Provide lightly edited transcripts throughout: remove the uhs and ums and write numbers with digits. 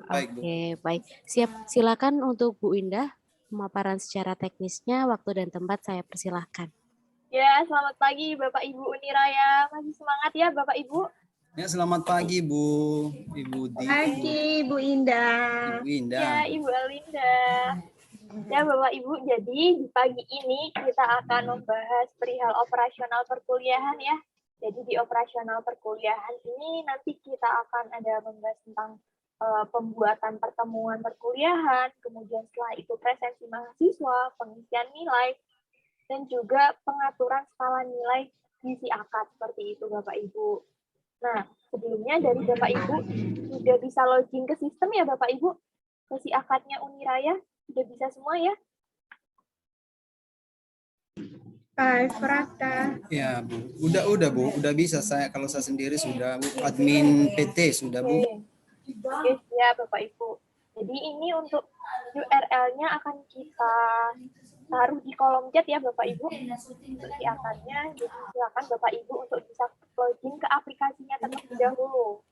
Baik, Bu. Oke, baik. Siap, silakan untuk Bu Indah. Pemaparan secara teknisnya, waktu dan tempat saya persilahkan. Ya, selamat pagi Bapak Ibu Uniraya. Masih semangat ya Bapak Ibu? Ya, selamat pagi, Bu. Ibu Di. Pagi, Bu Indah. Ibu Indah. Ya, Ibu Alinda. Ya, Bapak Ibu, jadi di pagi ini kita akan membahas perihal operasional perkuliahan ya. Jadi di operasional perkuliahan ini nanti kita akan ada membahas tentang pembuatan pertemuan perkuliahan, kemudian setelah itu presensi mahasiswa, pengisian nilai, dan juga pengaturan skala nilai ngisi akad seperti itu Bapak Ibu. Nah, sebelumnya dari Bapak Ibu sudah bisa login ke sistem ya Bapak Ibu? Ngisi akadnya Uniraya sudah bisa semua ya? Pak Prata. Ya, Bu. Udah, Bu. Udah bisa saya. Kalau saya sendiri sudah, Bu. Admin PT sudah, Bu. Oke, ya Bapak Ibu. Jadi ini untuk URL-nya akan kita taruh di kolom chat ya Bapak Ibu. Untuk di akannya, jadi silakan Bapak Ibu untuk bisa login ke aplikasinya terlebih dahulu.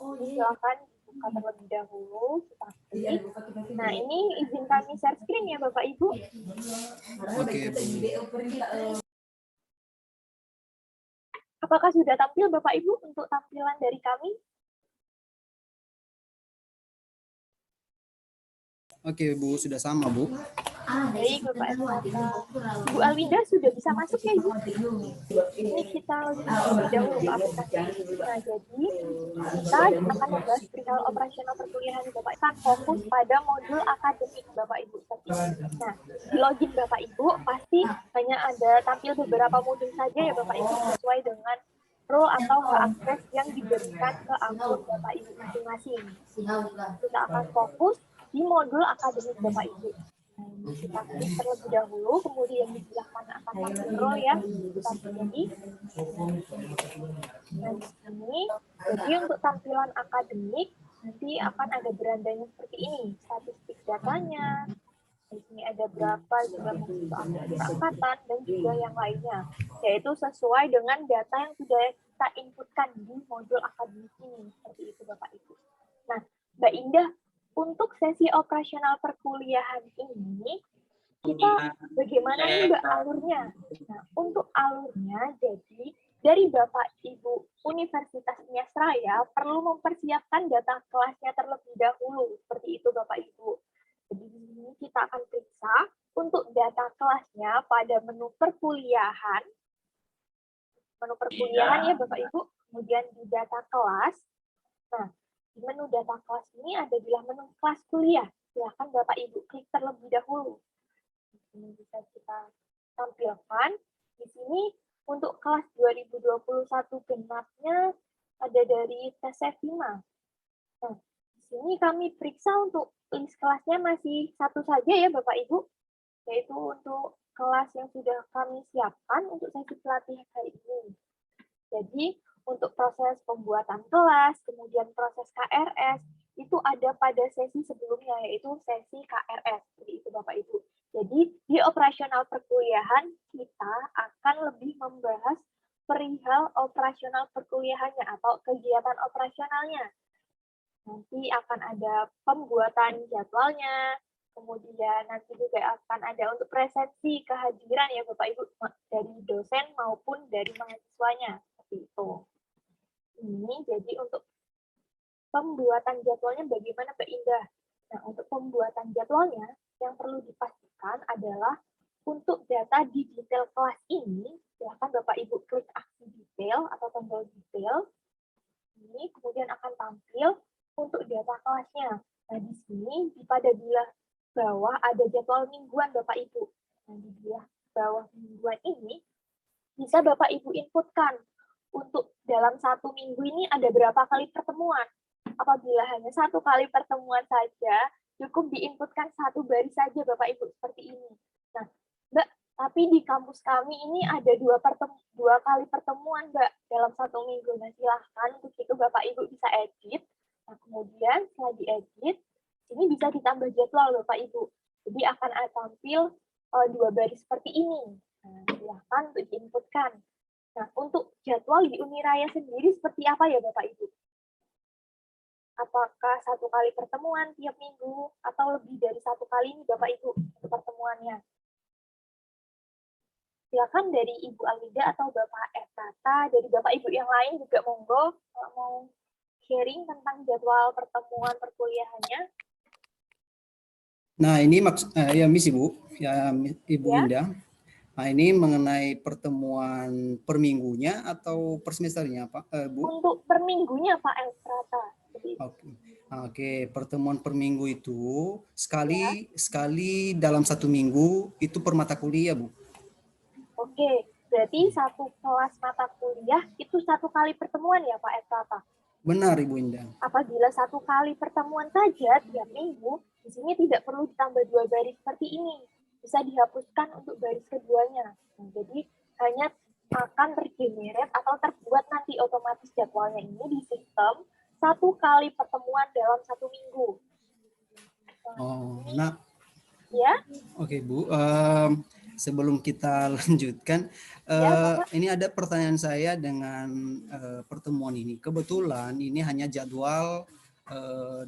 Silakan buka terlebih dahulu, kita klik. Nah, ini izin kami share screen ya Bapak Ibu. Oke, Bu. Apakah sudah tampil Bapak Ibu untuk tampilan dari kami? Oke, Bu. Sudah sama, Bu. Baik, Bapak Ibu. Bu Alinda sudah bisa masuk ya, Ibu? Ini kita lebih dahulu ke aplikasi. Nah, jadi kita akan membahas perihal operasional perkuliahan Bapak. Akan fokus pada modul akademik Bapak Ibu. Nah, di login Bapak Ibu pasti hanya ada tampil beberapa modul saja ya Bapak Ibu sesuai dengan role atau hak akses yang diberikan ke akun Bapak Ibu masing-masing. Kita akan fokus di modul akademik Bapak Ibu. Kita klik terlebih dahulu, kemudian di sebelah mana akan tampil role ya. Kita pilih. Nah, di sini, jadi untuk tampilan akademik, nanti akan ada berandanya seperti ini. Statistik datanya, di sini ada berapa jumlah mahasiswa angkatan, dan juga yang lainnya. Yaitu sesuai dengan data yang sudah kita inputkan di modul akademik ini. Seperti itu Bapak Ibu. Nah, Mbak Indah, untuk sesi operasional perkuliahan ini, kita bagaimana nih Mbak alurnya? Nah, untuk alurnya, jadi dari Bapak Ibu Universitas Nias Raya perlu mempersiapkan data kelasnya terlebih dahulu. Seperti itu Bapak Ibu. Jadi di sini kita akan periksa untuk data kelasnya pada menu perkuliahan. Menu perkuliahan ya Bapak Ibu. Kemudian di data kelas. Nah, di menu data kelas ini ada di menu kelas kuliah. Silakan Bapak Ibu klik terlebih dahulu. Di sini bisa kita tampilkan. Di sini untuk kelas 2021 genapnya ada dari TC5. Nah, di sini kami periksa untuk list kelasnya masih satu saja ya Bapak Ibu, yaitu untuk kelas yang sudah kami siapkan untuk sesi pelatihan hari ini. Jadi, untuk proses pembuatan kelas, kemudian proses KRS, itu ada pada sesi sebelumnya, yaitu sesi KRS. Seperti itu Bapak Ibu. Jadi, di operasional perkuliahan, kita akan lebih membahas perihal operasional perkuliahannya atau kegiatan operasionalnya. Nanti akan ada pembuatan jadwalnya, kemudian nanti juga akan ada untuk presensi kehadiran ya Bapak Ibu dari dosen maupun dari mahasiswanya. Seperti itu. Ini jadi untuk pembuatan jadwalnya bagaimana Mbak Indah? Nah, untuk pembuatan jadwalnya yang perlu dipastikan adalah untuk data di detail kelas ini, silakan Bapak Ibu klik aksi detail atau tombol detail. Ini kemudian akan tampil untuk data kelasnya. Nah, di sini pada belah bawah ada jadwal mingguan Bapak Ibu. Nah, di belah bawah mingguan ini bisa Bapak Ibu inputkan untuk dalam satu minggu ini ada berapa kali pertemuan. Apabila hanya satu kali pertemuan saja, cukup diinputkan satu baris saja Bapak Ibu seperti ini. Nah, Mbak, tapi di kampus kami ini ada dua kali pertemuan Mbak dalam satu minggu. Nah, silahkan untuk itu Bapak Ibu bisa edit. Nah, kemudian setelah diedit, ini bisa ditambah jadwal Bapak Ibu. Jadi akan ada tampil dua baris seperti ini. Nah, silahkan untuk diinputkan. Nah, untuk jadwal di Uniraya sendiri seperti apa ya Bapak Ibu? Apakah 1 kali pertemuan tiap minggu atau lebih dari 1 kali nih Bapak Ibu untuk pertemuannya? Silakan dari Ibu Alida atau Bapak Efrata, dari Bapak Ibu yang lain juga monggo kalau mau sharing tentang jadwal pertemuan perkuliahannya. Nah, ini ya Miss Ibu, ya Ibu Ya. Indah. Nah, ini mengenai pertemuan per minggunya atau per semesternya, Pak, Bu? Untuk per minggunya Pak Efrata. Oke. Oke, pertemuan per minggu itu sekali dalam 1 minggu itu per mata kuliah, Bu. Oke, berarti 1 kelas mata kuliah itu 1 kali pertemuan ya Pak Efrata? Benar, Ibu Indah. Apabila 1 kali pertemuan saja tiap minggu, di sini tidak perlu ditambah 2 baris seperti ini. Bisa dihapuskan untuk baris keduanya. Nah, jadi hanya akan tergenerate atau terbuat nanti otomatis jadwalnya ini di sistem 1 kali pertemuan dalam 1 minggu. Oh, nah, Ya, oke Bu. Sebelum kita lanjutkan, Bapak. ini ada pertanyaan saya dengan pertemuan ini. Kebetulan ini hanya jadwal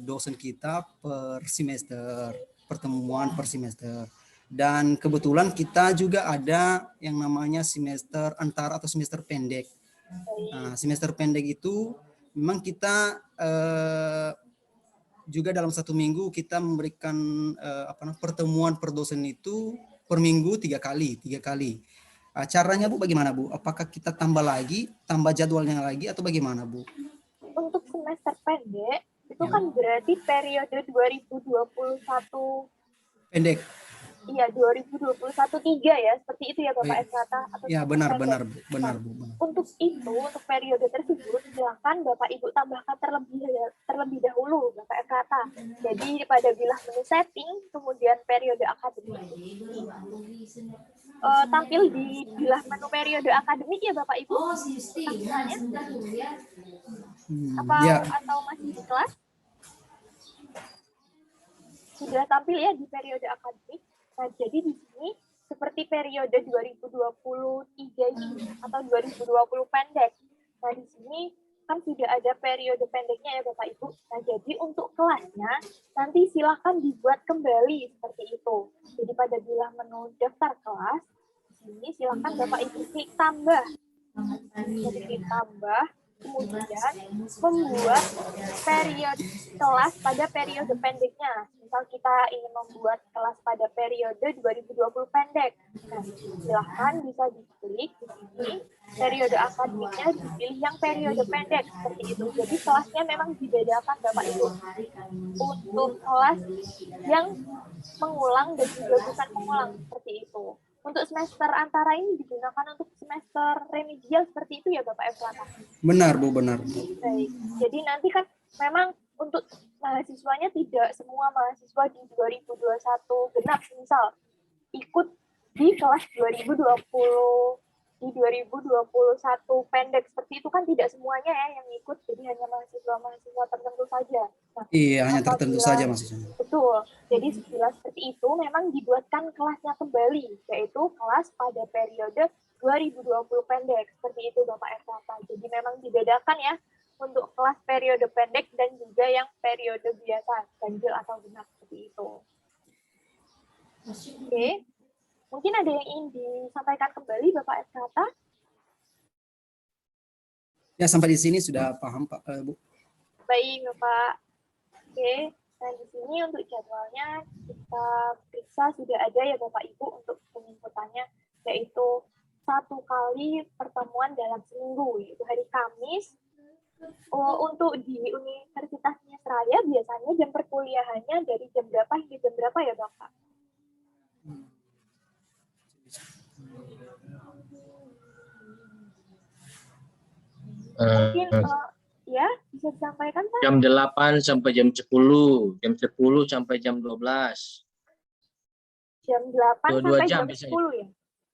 dosen kita per semester, pertemuan per semester. Dan kebetulan kita juga ada yang namanya semester antara atau semester pendek. Nah, semester pendek itu memang kita juga dalam 1 minggu kita memberikan pertemuan per dosen itu per minggu 3 kali. Caranya Bu bagaimana Bu? Apakah kita tambah jadwalnya lagi atau bagaimana Bu? Untuk semester pendek itu kan berarti periode 2021 pendek. Iya, 2021-3 ya, seperti itu ya Bapak Efrata. Ya, benar Bu. Untuk itu, untuk periode tersebut, silakan Bapak Ibu tambahkan terlebih dahulu Bapak Efrata. Jadi pada bilah menu setting, kemudian periode akademik ini tampil di bilah menu periode akademik ya Bapak Ibu. Atau masih di kelas? Sudah tampil ya di periode akademik. Nah, jadi di sini seperti periode 2023 ini atau 2020 pendek. Nah, di sini kan sudah ada periode pendeknya ya Bapak Ibu. Nah, jadi untuk kelasnya nanti silakan dibuat kembali seperti itu. Jadi pada bilah menu daftar kelas, di sini silakan Bapak Ibu klik tambah. Jadi klik tambah, kemudian membuat periode kelas pada periode pendeknya. Misal kita ingin membuat kelas pada periode 2020 pendek. Nah, silahkan bisa diklik di sini, periode akademiknya dipilih yang periode pendek, seperti itu. Jadi kelasnya memang dibedakan Bapak Ibu. Untuk kelas yang mengulang dan juga bukan mengulang, seperti itu. Untuk semester antara ini digunakan untuk semester remedial seperti itu ya Bapak Efrata? Benar Bu, benar. Baik, jadi nanti kan memang untuk mahasiswanya tidak semua mahasiswa di 2021 genap misal ikut di kelas 2020 di 2021 pendek seperti itu kan tidak semuanya ya yang ikut, jadi hanya mahasiswa tertentu saja. Nah, iya, hanya tertentu saja mahasiswa. Betul. Jadi bila seperti itu memang dibuatkan kelasnya kembali, yaitu kelas pada periode 2020 pendek. Seperti itu Bapak Efrata. Jadi memang dibedakan ya untuk kelas periode pendek dan juga yang periode biasa, ganjil atau genap seperti itu. Oke. Mungkin ada yang ingin disampaikan kembali Bapak Efrata? Ya, sampai di sini sudah paham Pak Bu. Baik Bapak. Oke. Nah, di sini untuk jadwalnya kita periksa sudah ada ya Bapak Ibu untuk penginputannya, yaitu 1 kali pertemuan dalam seminggu, yaitu hari Kamis. Untuk di Universitas Nesraya biasanya jam perkuliahannya dari jam berapa hingga jam berapa ya Bapak? Mungkin ya, bisa disampaikan Pak? Jam 8 sampai jam 10, jam 10 sampai jam 12. Jam 8 sampai jam 10 ya?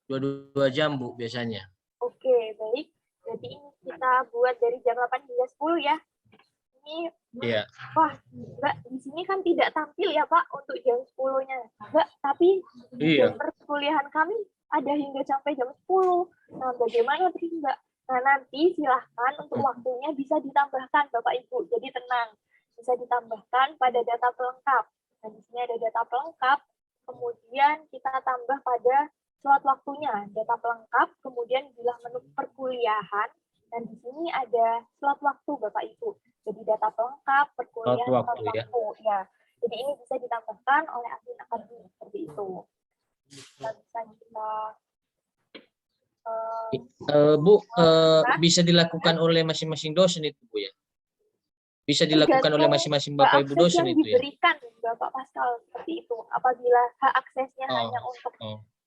22 jam Bu biasanya. Oke, baik. Jadi ini kita buat dari jam 8 hingga 10 ya. Ini Iya. Wah, Mbak, di sini kan tidak tampil ya Pak untuk jam 10-nya. Mbak, tapi Iya. jam perkuliahan kami ada hingga sampai jam 10. Nah, bagaimana tadi Mbak? Nah, nanti silahkan untuk waktunya bisa ditambahkan Bapak Ibu. Jadi tenang. bisa ditambahkan pada data pelengkap. Nah, di sini ada data pelengkap, kemudian kita tambah pada slot waktunya, data pelengkap, kemudian bilah menu perkuliahan, dan di sini ada slot waktu Bapak Ibu. Jadi data pelengkap, perkuliahan, slot waktu, ya. waktu. Ya. Jadi ini bisa ditambahkan oleh admin akademik seperti itu. Kita bisa kita Bu, bisa dilakukan oleh masing-masing dosen itu, Bu, ya? Bisa dilakukan oleh masing-masing Bapak Ibu akses dosen yang itu, ya? diberikan Bapak Pascal seperti itu. Apabila hak aksesnya hanya untuk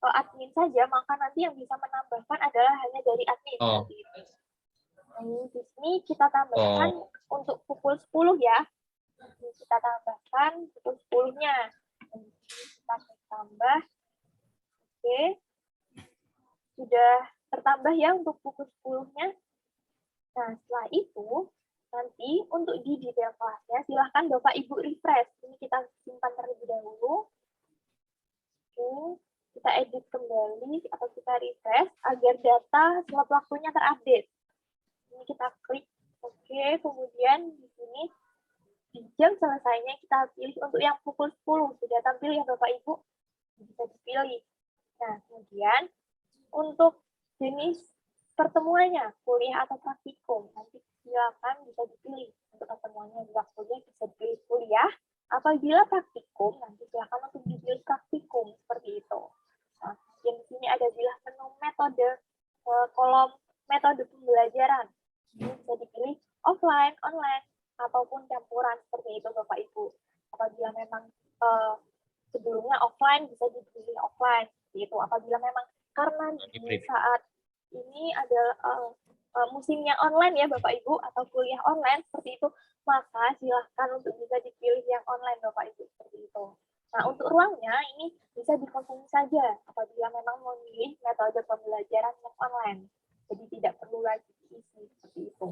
admin saja, maka nanti yang bisa menambahkan adalah hanya dari admin. Seperti itu. Nah, di sini kita tambahkan untuk pukul 10 ya. Ini kita tambahkan pukul 10-nya. Kita tambah. Oke. Sudah tertambah ya untuk pukul 10-nya. Nah, setelah itu, nanti untuk di detail kelasnya, silahkan Bapak Ibu refresh. Ini kita simpan terlebih dahulu. Oke, kita edit kembali atau kita refresh agar data slot waktunya terupdate. Ini kita klik. Oke, kemudian di sini di jam selesainya kita pilih untuk yang pukul 10. Sudah tampil ya Bapak Ibu? Bisa dipilih. Nah, kemudian untuk jenis pertemuannya, kuliah atau praktikum, nanti silakan bisa dipilih. Untuk pertemuannya juga kuliah bisa dipilih kuliah. Apabila praktikum, nanti silakan untuk dipilih praktikum seperti itu. Nah, yang di sini ada bilah menu metode, kolom metode pembelajaran. Ini bisa dipilih offline, online, ataupun campuran seperti itu Bapak Ibu. Apabila memang sebelumnya offline, bisa dipilih offline. Seperti itu. Apabila memang karena di saat ini adalah musimnya online ya Bapak Ibu, atau kuliah online seperti itu, maka silahkan untuk bisa dipilih yang online Bapak Ibu seperti itu. Nah, untuk ruangnya ini bisa dikonsumsi saja apabila memang memilih metode pembelajaran yang online. Jadi tidak perlu lagi diisi seperti itu.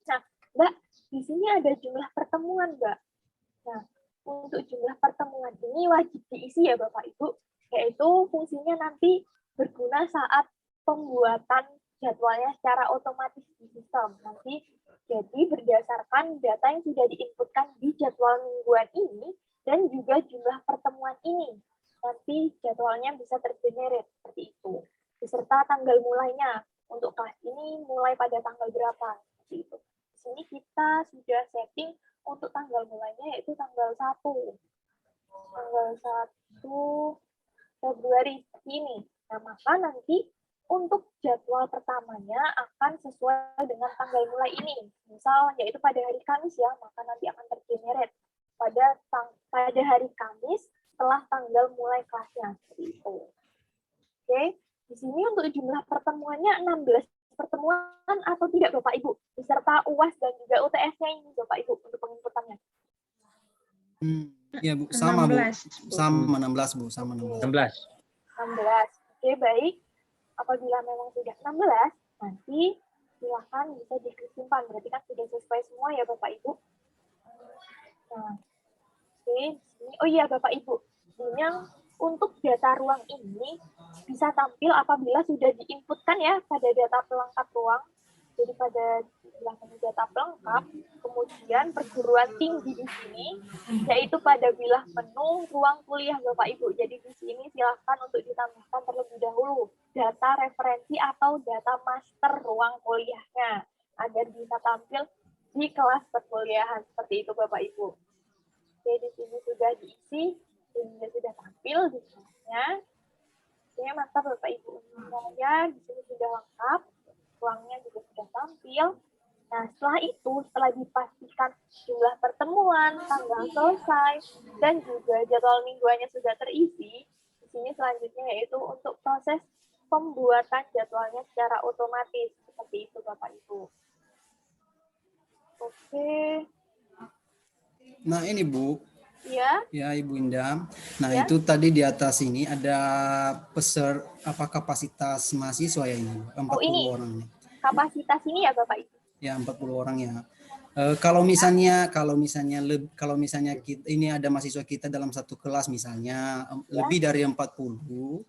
Nah, Mbak, di sini ada jumlah pertemuan, Mbak. Nah, untuk jumlah pertemuan ini wajib diisi ya Bapak Ibu, yaitu fungsinya nanti berguna saat pembuatan jadwalnya secara otomatis di sistem. Nanti jadi berdasarkan data yang sudah diinputkan di jadwal mingguan ini dan juga jumlah pertemuan ini. Nanti jadwalnya bisa tergenerate seperti itu. Beserta tanggal mulainya. Untuk kelas ini mulai pada tanggal berapa? Seperti itu. Di sini kita sudah setting untuk tanggal mulainya yaitu tanggal 1. Tanggal 1 Februari seperti ini. Nah, maka nanti untuk jadwal pertamanya akan sesuai dengan tanggal mulai ini. Misal, yaitu pada hari Kamis ya, maka nanti akan tergenerate pada hari Kamis setelah tanggal mulai kelasnya. Seperti itu. Oke, di sini untuk jumlah pertemuannya 16 pertemuan atau tidak Bapak Ibu, beserta UAS dan juga UTS-nya ini Bapak Ibu untuk penginputannya. Ya Bu, sama 16. Bu. Sama 16 Bu, sama 16. 16. Oke, baik. Apabila memang sudah 16, nanti silakan bisa disimpan. Berarti kan sudah sesuai semua ya Bapak Ibu. Nah, oke. Oh iya Bapak Ibu, yang untuk data ruang ini bisa tampil apabila sudah diinputkan ya pada data pelengkap ruang. Jadi pada data pelengkap, kemudian perguruan tinggi di sini, yaitu pada bilah menu ruang kuliah Bapak Ibu. Jadi di sini silakan untuk ditambahkan terlebih dahulu data referensi atau data master ruang kuliahnya agar bisa tampil di kelas perkuliahan seperti itu Bapak Ibu. Oke, di sini sudah diisi, ini sudah tampil di kelasnya. Oke, mantap Bapak Ibu. Semuanya di sini sudah lengkap. Ruangnya juga sudah tampil. Nah, setelah itu, setelah dipastikan jumlah pertemuan, tanggal selesai, dan juga jadwal mingguannya sudah terisi, di sini selanjutnya yaitu untuk proses pembuatan jadwalnya secara otomatis. Seperti itu, Bapak Ibu. Oke. Nah, ini Bu. Ya. Ya, Ibu Indah. Nah, Ya. itu tadi di atas ini ada kapasitas mahasiswa ya ini, 40 ini. orang nih. Kapasitas ini ya Bapak Ibu. Ya, 40 orang ya. Kalau misalnya kita, ini ada mahasiswa kita dalam satu kelas misalnya lebih dari 40,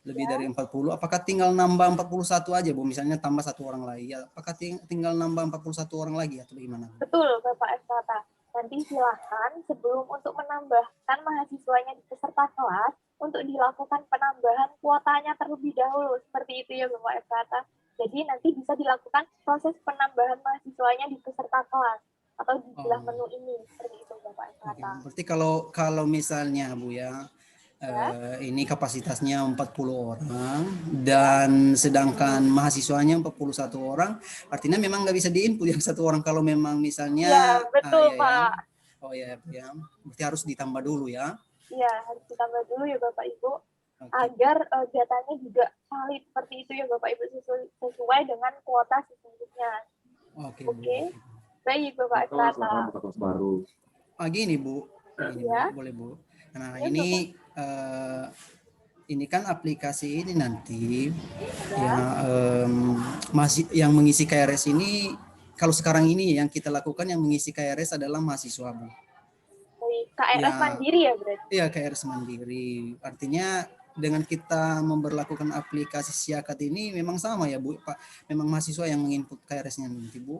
dari 40, apakah tinggal nambah 41 aja Bu? Misalnya tambah satu orang lagi, ya, apakah tinggal nambah 41 orang lagi atau bagaimana? Betul Bapak Estata. nanti silakan sebelum untuk menambahkan mahasiswanya di peserta kelas, untuk dilakukan penambahan kuotanya terlebih dahulu. Seperti itu ya Bapak Efrata. Jadi nanti bisa dilakukan proses penambahan mahasiswanya di peserta kelas atau di sebelah menu ini. Seperti itu Bapak Efrata. Berarti kalau misalnya Bu ya, ini kapasitasnya 40 orang dan sedangkan mahasiswanya 41 orang, artinya memang nggak bisa diinput yang satu orang kalau memang misalnya Ya, betul ya, Pak. Oh ya, ya, berarti harus ditambah dulu ya. Iya, harus ditambah dulu ya Bapak Ibu, agar datanya juga valid seperti itu ya Bapak Ibu, sesuai dengan kuota sesungguhnya. Oke. Baik Bapak Efrata. Gini Bu, Ya. boleh Bu. Nah Ya, ini kan aplikasi ini nanti ya, masih yang mengisi KRS ini, kalau sekarang ini yang kita lakukan yang mengisi KRS adalah mahasiswa Bu. KRS mandiri ya berarti? Iya, KRS mandiri. Artinya dengan kita memberlakukan aplikasi Siakat ini memang sama ya Bu, Pak. Memang mahasiswa yang menginput KRS-nya nanti Bu.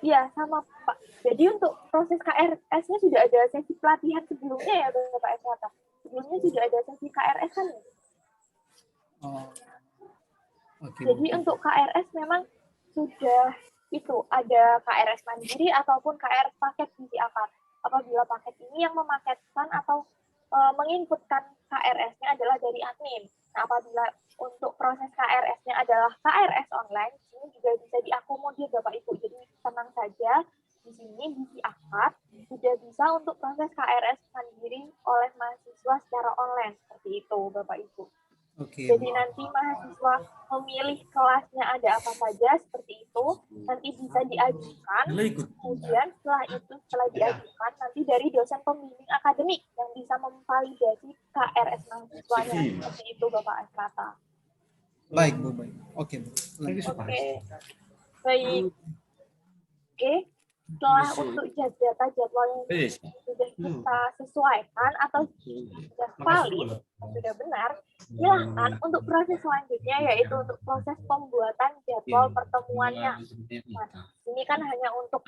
Iya, sama Pak. Jadi untuk proses KRS-nya sudah ada sesi pelatihan sebelumnya ya Bapak Efrata? Sebelumnya sudah ada sesi KRS kan ya? Jadi untuk KRS memang sudah itu ada KRS mandiri ataupun KRS paket gizi akad. Apabila paket ini yang memaketkan atau menginputkan KRS-nya adalah dari admin. Nah, apabila untuk proses KRS-nya adalah KRS online, ini juga bisa diakomodir Bapak Ibu. Jadi tenang saja, di sini gizi akad sudah bisa untuk proses KRS mandiri oleh mahasiswa secara online. Seperti itu Bapak Ibu. Jadi nanti mahasiswa memilih kelasnya ada apa saja seperti itu, nanti bisa diajukan, kemudian setelah diajukan, nanti dari dosen pembimbing akademik yang bisa memvalidasi KRS mahasiswanya, seperti itu Bapak Efrata. Baik Bu, baik. Oke Bu. Oke, baik. Oke, setelah untuk data jadwal yang sudah kita sesuaikan atau sudah valid, sudah benar, silahkan untuk proses selanjutnya yaitu untuk proses pembuatan jadwal pertemuannya. Nah, ini kan hanya untuk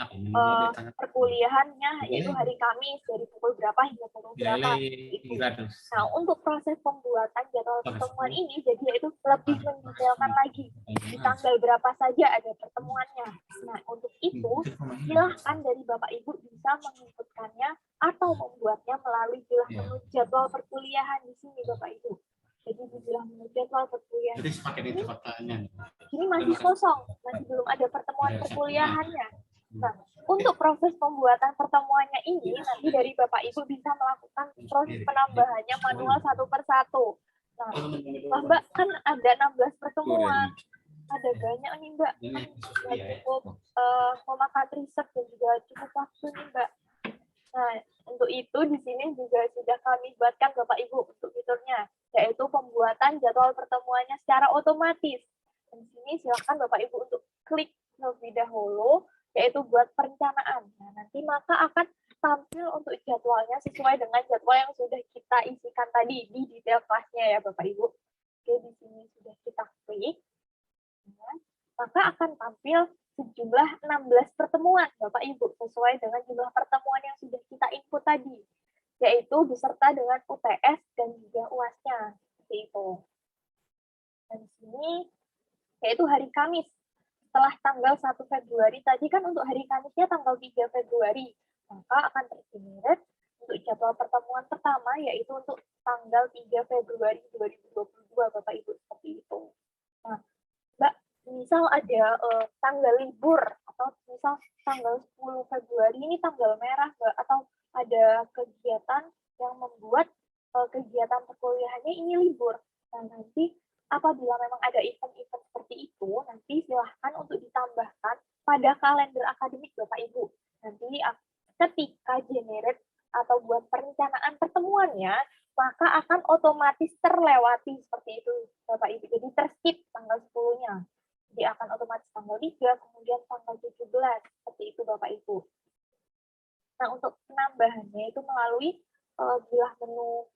perkuliahannya yaitu hari Kamis dari pukul berapa hingga pukul berapa. Itu. Nah, untuk proses pembuatan jadwal pertemuan ini jadi yaitu lebih mendetailkan lagi di tanggal berapa saja ada pertemuannya. Nah, untuk itu silahkan dari Bapak Ibu bisa menginputkannya atau membuatnya melalui bilah menu jadwal perkuliahan di sini Bapak Ibu. Jadi di bilah menu jadwal perkuliahan ini masih kosong, masih belum ada pertemuan perkuliahannya. Nah, untuk proses pembuatan pertemuannya ini nanti dari Bapak Ibu bisa melakukan proses penambahannya manual satu persatu. Nah, Mbak kan ada 16 pertemuan. Ada banyak nih Mbak, cukup memakan riset dan juga cukup waktu nih Mbak. Nah, untuk itu di sini juga sudah kami buatkan Bapak Ibu untuk fiturnya, yaitu pembuatan jadwal pertemuannya secara otomatis. Dan di sini silakan Bapak Ibu untuk klik terlebih dahulu, yaitu buat perencanaan. Nah, nanti maka akan tampil untuk jadwalnya sesuai dengan jadwal yang sudah kita isikan tadi di detail kelasnya ya Bapak Ibu. Oke, di sini sudah kita klik. Maka akan tampil sejumlah 16 pertemuan Bapak Ibu sesuai dengan jumlah pertemuan yang sudah kita input tadi, yaitu beserta dengan UTS dan juga UAS-nya seperti itu. Dan di sini yaitu hari Kamis setelah tanggal 1 Februari tadi kan untuk hari Kamisnya tanggal 3 Februari, maka akan tergenerate untuk jadwal pertemuan pertama yaitu untuk tanggal 3 Februari 2022 Bapak Ibu seperti itu. Nah, Mbak, misal ada tanggal libur atau misal tanggal 10 Februari ini tanggal merah Mbak, atau ada kegiatan yang membuat kegiatan perkuliahannya ini libur. Nah, nanti apabila memang ada event-event seperti itu, nanti silahkan untuk ditambahkan pada kalender akademik Bapak Ibu. Nanti ketika generate atau buat perencanaan pertemuannya, maka akan otomatis terlewati seperti itu Bapak Ibu. Jadi terskip tanggal 10-nya. Jadi akan otomatis tanggal 3, kemudian tanggal 17, seperti itu Bapak Ibu. Nah, untuk penambahannya itu melalui bilah menu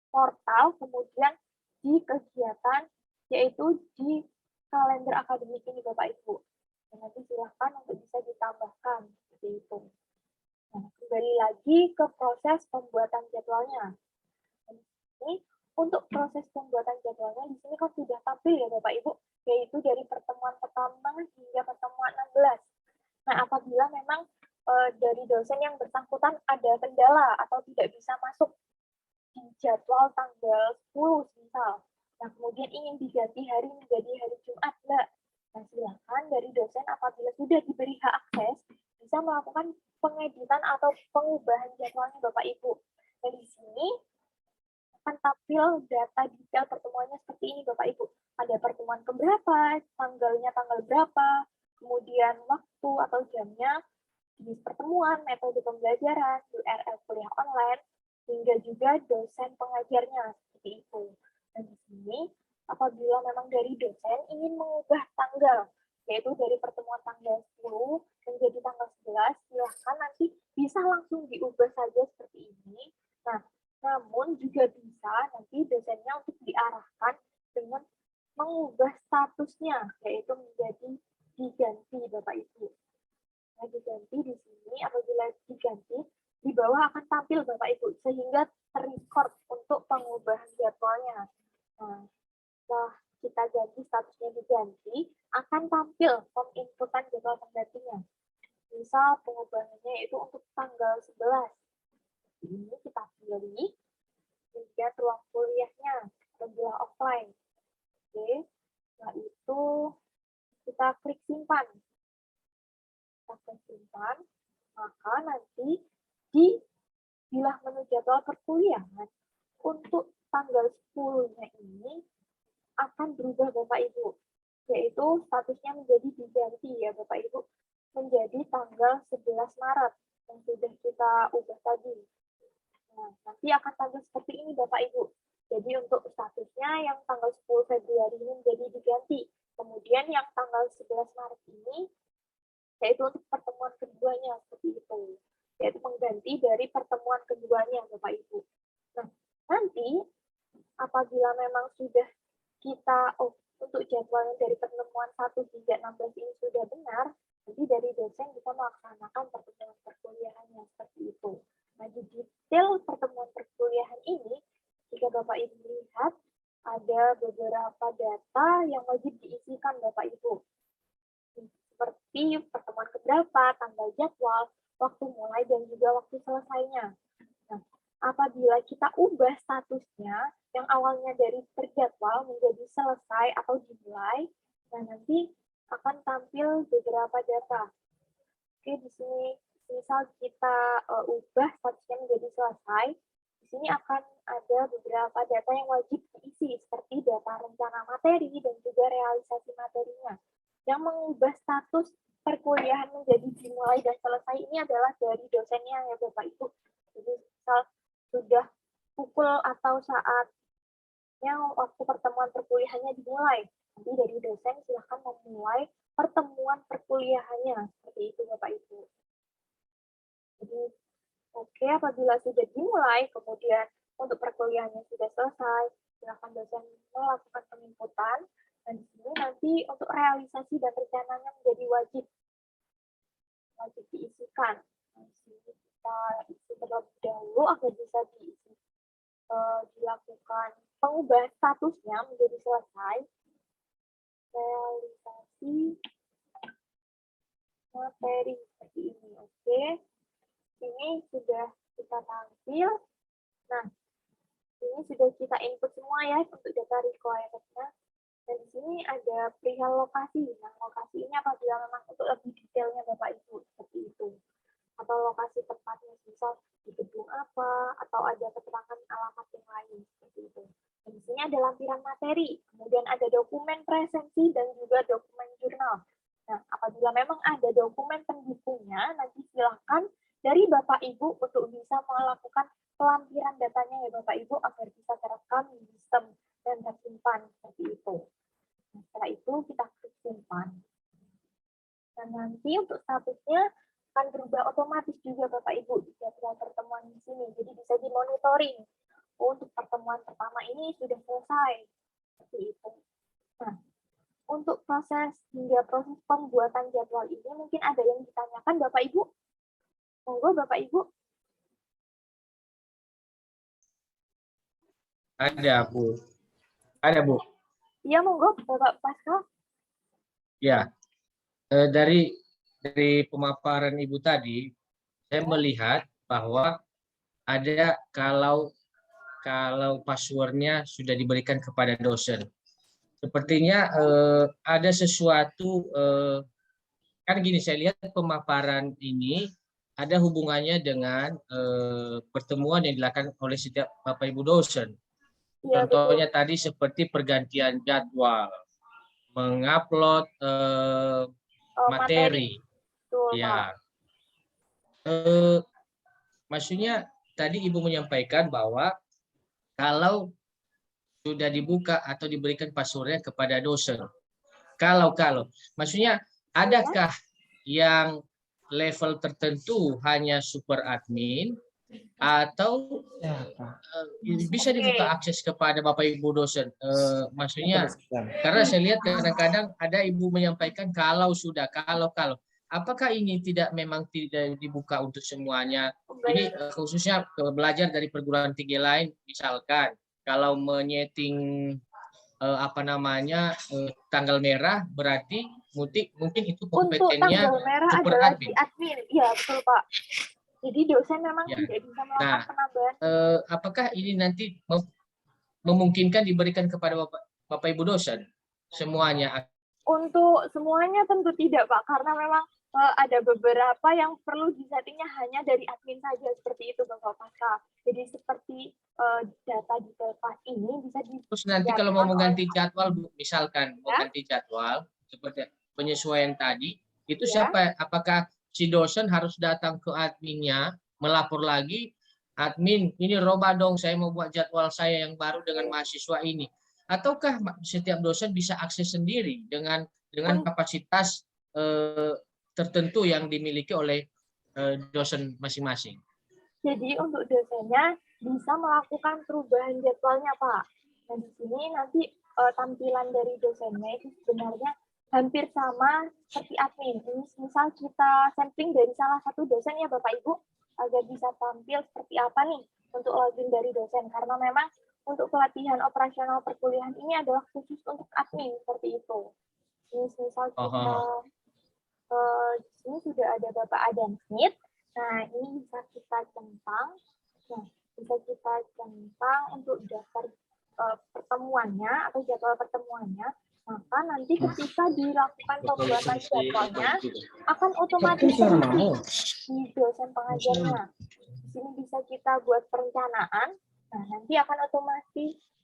portal, kemudian di kegiatan, yaitu di kalender akademik ini Bapak Ibu. Dan nanti silahkan untuk bisa ditambahkan. seperti itu. Nah, kembali lagi ke proses pembuatan jadwalnya. Ini untuk proses pembuatan jadwalnya di sini kan sudah tampil ya Bapak Ibu, yaitu dari pertemuan pertama hingga pertemuan 16. Nah, apabila memang dari dosen yang bersangkutan ada kendala atau tidak bisa masuk di jadwal tanggal 10 misal, nah kemudian ingin diganti hari menjadi hari Jumat, Mbak. Nah, silakan dari dosen apabila sudah diberi hak akses, bisa melakukan pengeditan atau pengubahan jadwalnya Bapak Ibu. Nah, di sini akan tampil data detail pertemuannya seperti ini Bapak Ibu. Ada pertemuan keberapa, tanggalnya tanggal berapa, kemudian waktu atau jamnya, jenis pertemuan, metode pembelajaran, URL kuliah online, hingga juga dosen pengajarnya seperti itu. Dan di sini apabila memang dari dosen ingin mengubah tanggal, yaitu dari pertemuan tanggal 10 menjadi tanggal 11, silahkan nanti bisa langsung diubah saja seperti ini. Nah, namun juga bisa nanti dosennya untuk diarahkan dengan mengubah statusnya, yaitu menjadi diganti Bapak Ibu. Nah, diganti di sini, apabila diganti, di bawah akan tampil Bapak Ibu, sehingga terrecord untuk pengubahan jadwalnya. Nah, setelah kita ganti, statusnya diganti, akan tampil peminputan jadwal penggantinya. Misal pengubahannya itu untuk tanggal 11. Ini kita pilih, kemudian ruang kuliahnya, adalah offline. Oke, setelah itu kita klik simpan. Kita simpan, maka nanti bila menu jadwal perkuliahan untuk tanggal 10-nya ini akan berubah Bapak Ibu, yaitu statusnya menjadi diganti ya Bapak Ibu, menjadi tanggal 11 Maret yang sudah kita ubah tadi. Nah, nanti akan tampil seperti ini Bapak Ibu. Jadi untuk statusnya yang tanggal 10 Februari ini menjadi diganti. Kemudian yang tanggal 11 Maret ini yaitu untuk pertemuan keduanya seperti itu, yaitu mengganti dari pertemuan keduanya Bapak Ibu. Nah, nanti apabila memang sudah kita untuk jadwalnya dari pertemuan 1 hingga 16 ini sudah benar, nanti dari dosen bisa melaksanakan pertemuan perkuliahannya seperti itu. Nah, di detail pertemuan perkuliahan ini, jika Bapak Ibu lihat, ada beberapa data yang wajib diisikan Bapak Ibu. Seperti pertemuan keberapa, tanggal jadwal, waktu mulai, dan juga waktu selesainya. Nah, apabila kita ubah statusnya, yang awalnya dari terjadwal menjadi selesai atau dimulai, nah nanti akan tampil beberapa data. Oke, di sini misal kita ubah statusnya menjadi selesai, di sini akan ada beberapa data yang wajib diisi, seperti data rencana materi dan juga realisasi materinya. Yang mengubah status perkuliahan menjadi dimulai dan selesai ini adalah dari dosennya ya Bapak Ibu. Jadi misal sudah pukul atau saatnya waktu pertemuan perkuliahannya dimulai, nanti dari dosen silahkan memulai pertemuan perkuliahannya seperti itu Bapak Ibu. Jadi oke, apabila sudah dimulai, kemudian untuk perkuliahannya sudah selesai, silahkan dosen melakukan penginputan. Dan di sini nanti untuk realisasi dan rencananya menjadi wajib diisikan. Nah, di sini kita isi terlebih dahulu agar bisa dilakukan pengubahan statusnya menjadi selesai. Realisasi materi seperti ini, oke. Ini sudah kita tampil. Nah, ini sudah kita input semua ya untuk data required-nya. Dan di sini ada perihal lokasi. Nah, lokasi ini apabila memang untuk lebih detailnya Bapak Ibu seperti itu. Atau lokasi tempatnya, misal di gedung apa, atau ada keterangan alamat yang lain seperti itu. Dan di sini ada lampiran materi, kemudian ada dokumen presensi dan juga dokumen jurnal. Nah, apabila memang ada dokumen pendukungnya, nanti silakan dari Bapak Ibu untuk bisa melakukan pelampiran datanya ya Bapak Ibu agar bisa terekam di sistem dan tersimpan seperti itu. Nah, setelah itu kita klik simpan. Dan nanti untuk statusnya akan berubah otomatis juga Bapak Ibu di jadwal pertemuan di sini. Jadi bisa dimonitoring. Untuk pertemuan pertama ini sudah selesai. Seperti itu. Nah, untuk proses hingga proses pembuatan jadwal ini mungkin ada yang ditanyakan Bapak Ibu. Monggo Bapak Ibu. Ada, Bu. Ada, Bu. Iya, monggo Bapak Pascal. Ya, dari pemaparan Ibu tadi, saya melihat bahwa ada kalau passwordnya sudah diberikan kepada dosen. Sepertinya ada sesuatu, kan gini, saya lihat pemaparan ini ada hubungannya dengan pertemuan yang dilakukan oleh setiap Bapak Ibu dosen. Iya, Contohnya tadi seperti pergantian jadwal, mengupload materi. Betul, Pak. Ya, maksudnya tadi Ibu menyampaikan bahwa kalau sudah dibuka atau diberikan passwordnya kepada dosen. Kalau, maksudnya adakah yang level tertentu hanya super admin atau bisa dibuka akses kepada Bapak Ibu dosen? Maksudnya karena saya lihat kadang-kadang ada Ibu menyampaikan kalau sudah, kalau. Apakah ini memang tidak dibuka untuk semuanya? Ini khususnya belajar dari perguruan tinggi lain, misalkan kalau menyeting tanggal merah, berarti mungkin itu kompetennya untuk tanggal merah super adalah admin. di admin. Iya, betul Pak. Jadi dosen memang Ya. tidak bisa melakukan penambahan. Apakah ini nanti memungkinkan diberikan kepada Bapak Ibu dosen semuanya? Untuk semuanya tentu tidak Pak, karena memang ada beberapa yang perlu disettingnya hanya dari admin saja, seperti itu Bapak Pascal. Jadi seperti data di Telpas ini bisa di. Terus nanti kalau mau mengganti jadwal, Bu, misalkan mau ganti jadwal seperti penyesuaian tadi, itu siapa? Apakah si dosen harus datang ke adminnya, melapor lagi, admin ini robah dong, saya mau buat jadwal saya yang baru dengan mahasiswa ini. Ataukah setiap dosen bisa akses sendiri dengan kapasitas tertentu yang dimiliki oleh dosen masing-masing? Jadi untuk dosennya bisa melakukan perubahan jadwalnya Pak. Nah di sini nanti tampilan dari dosennya itu sebenarnya hampir sama seperti admin. Ini misal kita sampling dari salah satu dosen ya Bapak Ibu, agar bisa tampil seperti apa nih untuk login dari dosen. Karena memang untuk pelatihan operasional perkuliahan ini adalah khusus untuk admin, seperti itu. Ini misal kita di sini sudah ada Bapak Adam Smith. Nah, ini bisa kita centang. Nah, bisa kita centang untuk daftar pertemuannya atau jadwal pertemuannya. Maka nanti ketika dilakukan pembuatan jadwalnya akan otomatis di dosen pengajarnya. Di sini bisa kita buat perencanaan. Nah, nanti akan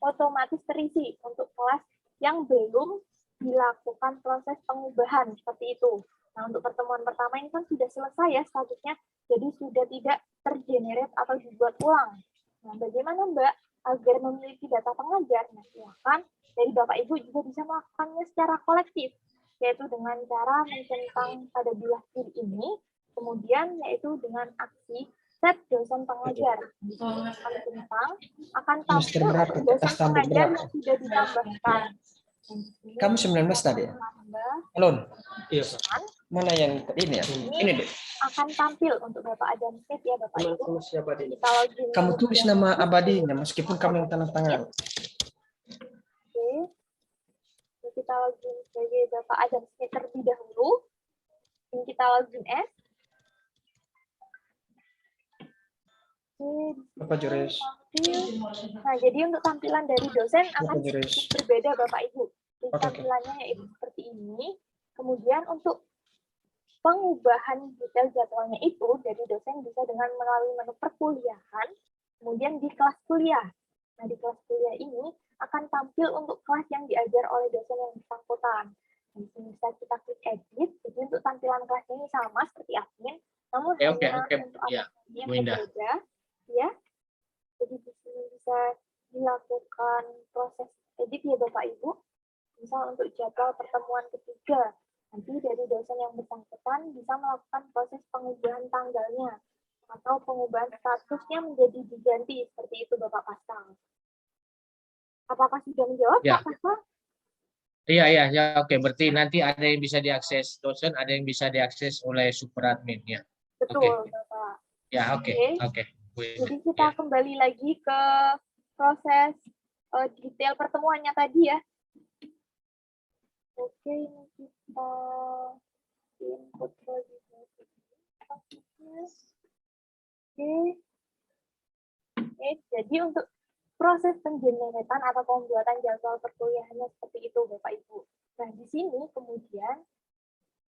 otomatis terisi untuk kelas yang belum dilakukan proses pengubahan seperti itu. Nah, untuk pertemuan pertama ini kan sudah selesai ya statusnya, jadi sudah tidak tergenerate atau dibuat ulang. Nah, bagaimana Mbak agar memiliki data pengajar? Nah, silakan dari Bapak Ibu juga bisa melakukannya secara kolektif, yaitu dengan cara mencentang pada bilah kiri ini, kemudian yaitu dengan aksi set dosen pengajar. Di sini akan centang, akan tampil dosen pengajar yang sudah ditambahkan. Kamu 19 tadi ya? Alon? Iya, Pak. Mana yang ini ya? Ini deh. Akan tampil untuk Bapak Adam Smith ya Bapak Ibu. Kamu tulis nama abadinya meskipun kamu yang tanda tangan. Oke. Kita login sebagai Bapak Adam Smith terlebih dahulu. Ini kita login S. Bapak Jures. Nah, jadi untuk tampilan dari dosen akan sedikit berbeda Bapak Ibu. Jadi tampilannya yaitu seperti ini. Kemudian untuk pengubahan detail jadwalnya itu dari dosen bisa dengan melalui menu perkuliahan, kemudian di kelas kuliah. Nah, di kelas kuliah ini akan tampil untuk kelas yang diajar oleh dosen yang bersangkutan. Di sini bisa kita klik edit, jadi untuk tampilan kelas ini sama seperti admin, namun hanya untuk yang berbeda. Ya, jadi di sini bisa dilakukan proses edit ya Bapak Ibu. Misal untuk jadwal pertemuan ketiga, nanti dari dosen yang bersangkutan bisa melakukan proses pengubahan tanggalnya atau pengubahan statusnya menjadi diganti seperti itu Bapak Pascal. Apakah sudah menjawab ya. Pak Pascal? Iya, oke. Berarti nanti ada yang bisa diakses dosen, ada yang bisa diakses oleh super admin ya. Betul, Bapak. Ya, oke. Oke. Bu Jadi Indah. kita kembali lagi ke proses detail pertemuannya tadi ya. Oke, ini kita input lagi. Oke, jadi untuk proses pengeneretan atau pembuatan jadwal perkuliahannya seperti itu, Bapak Ibu. Nah, di sini kemudian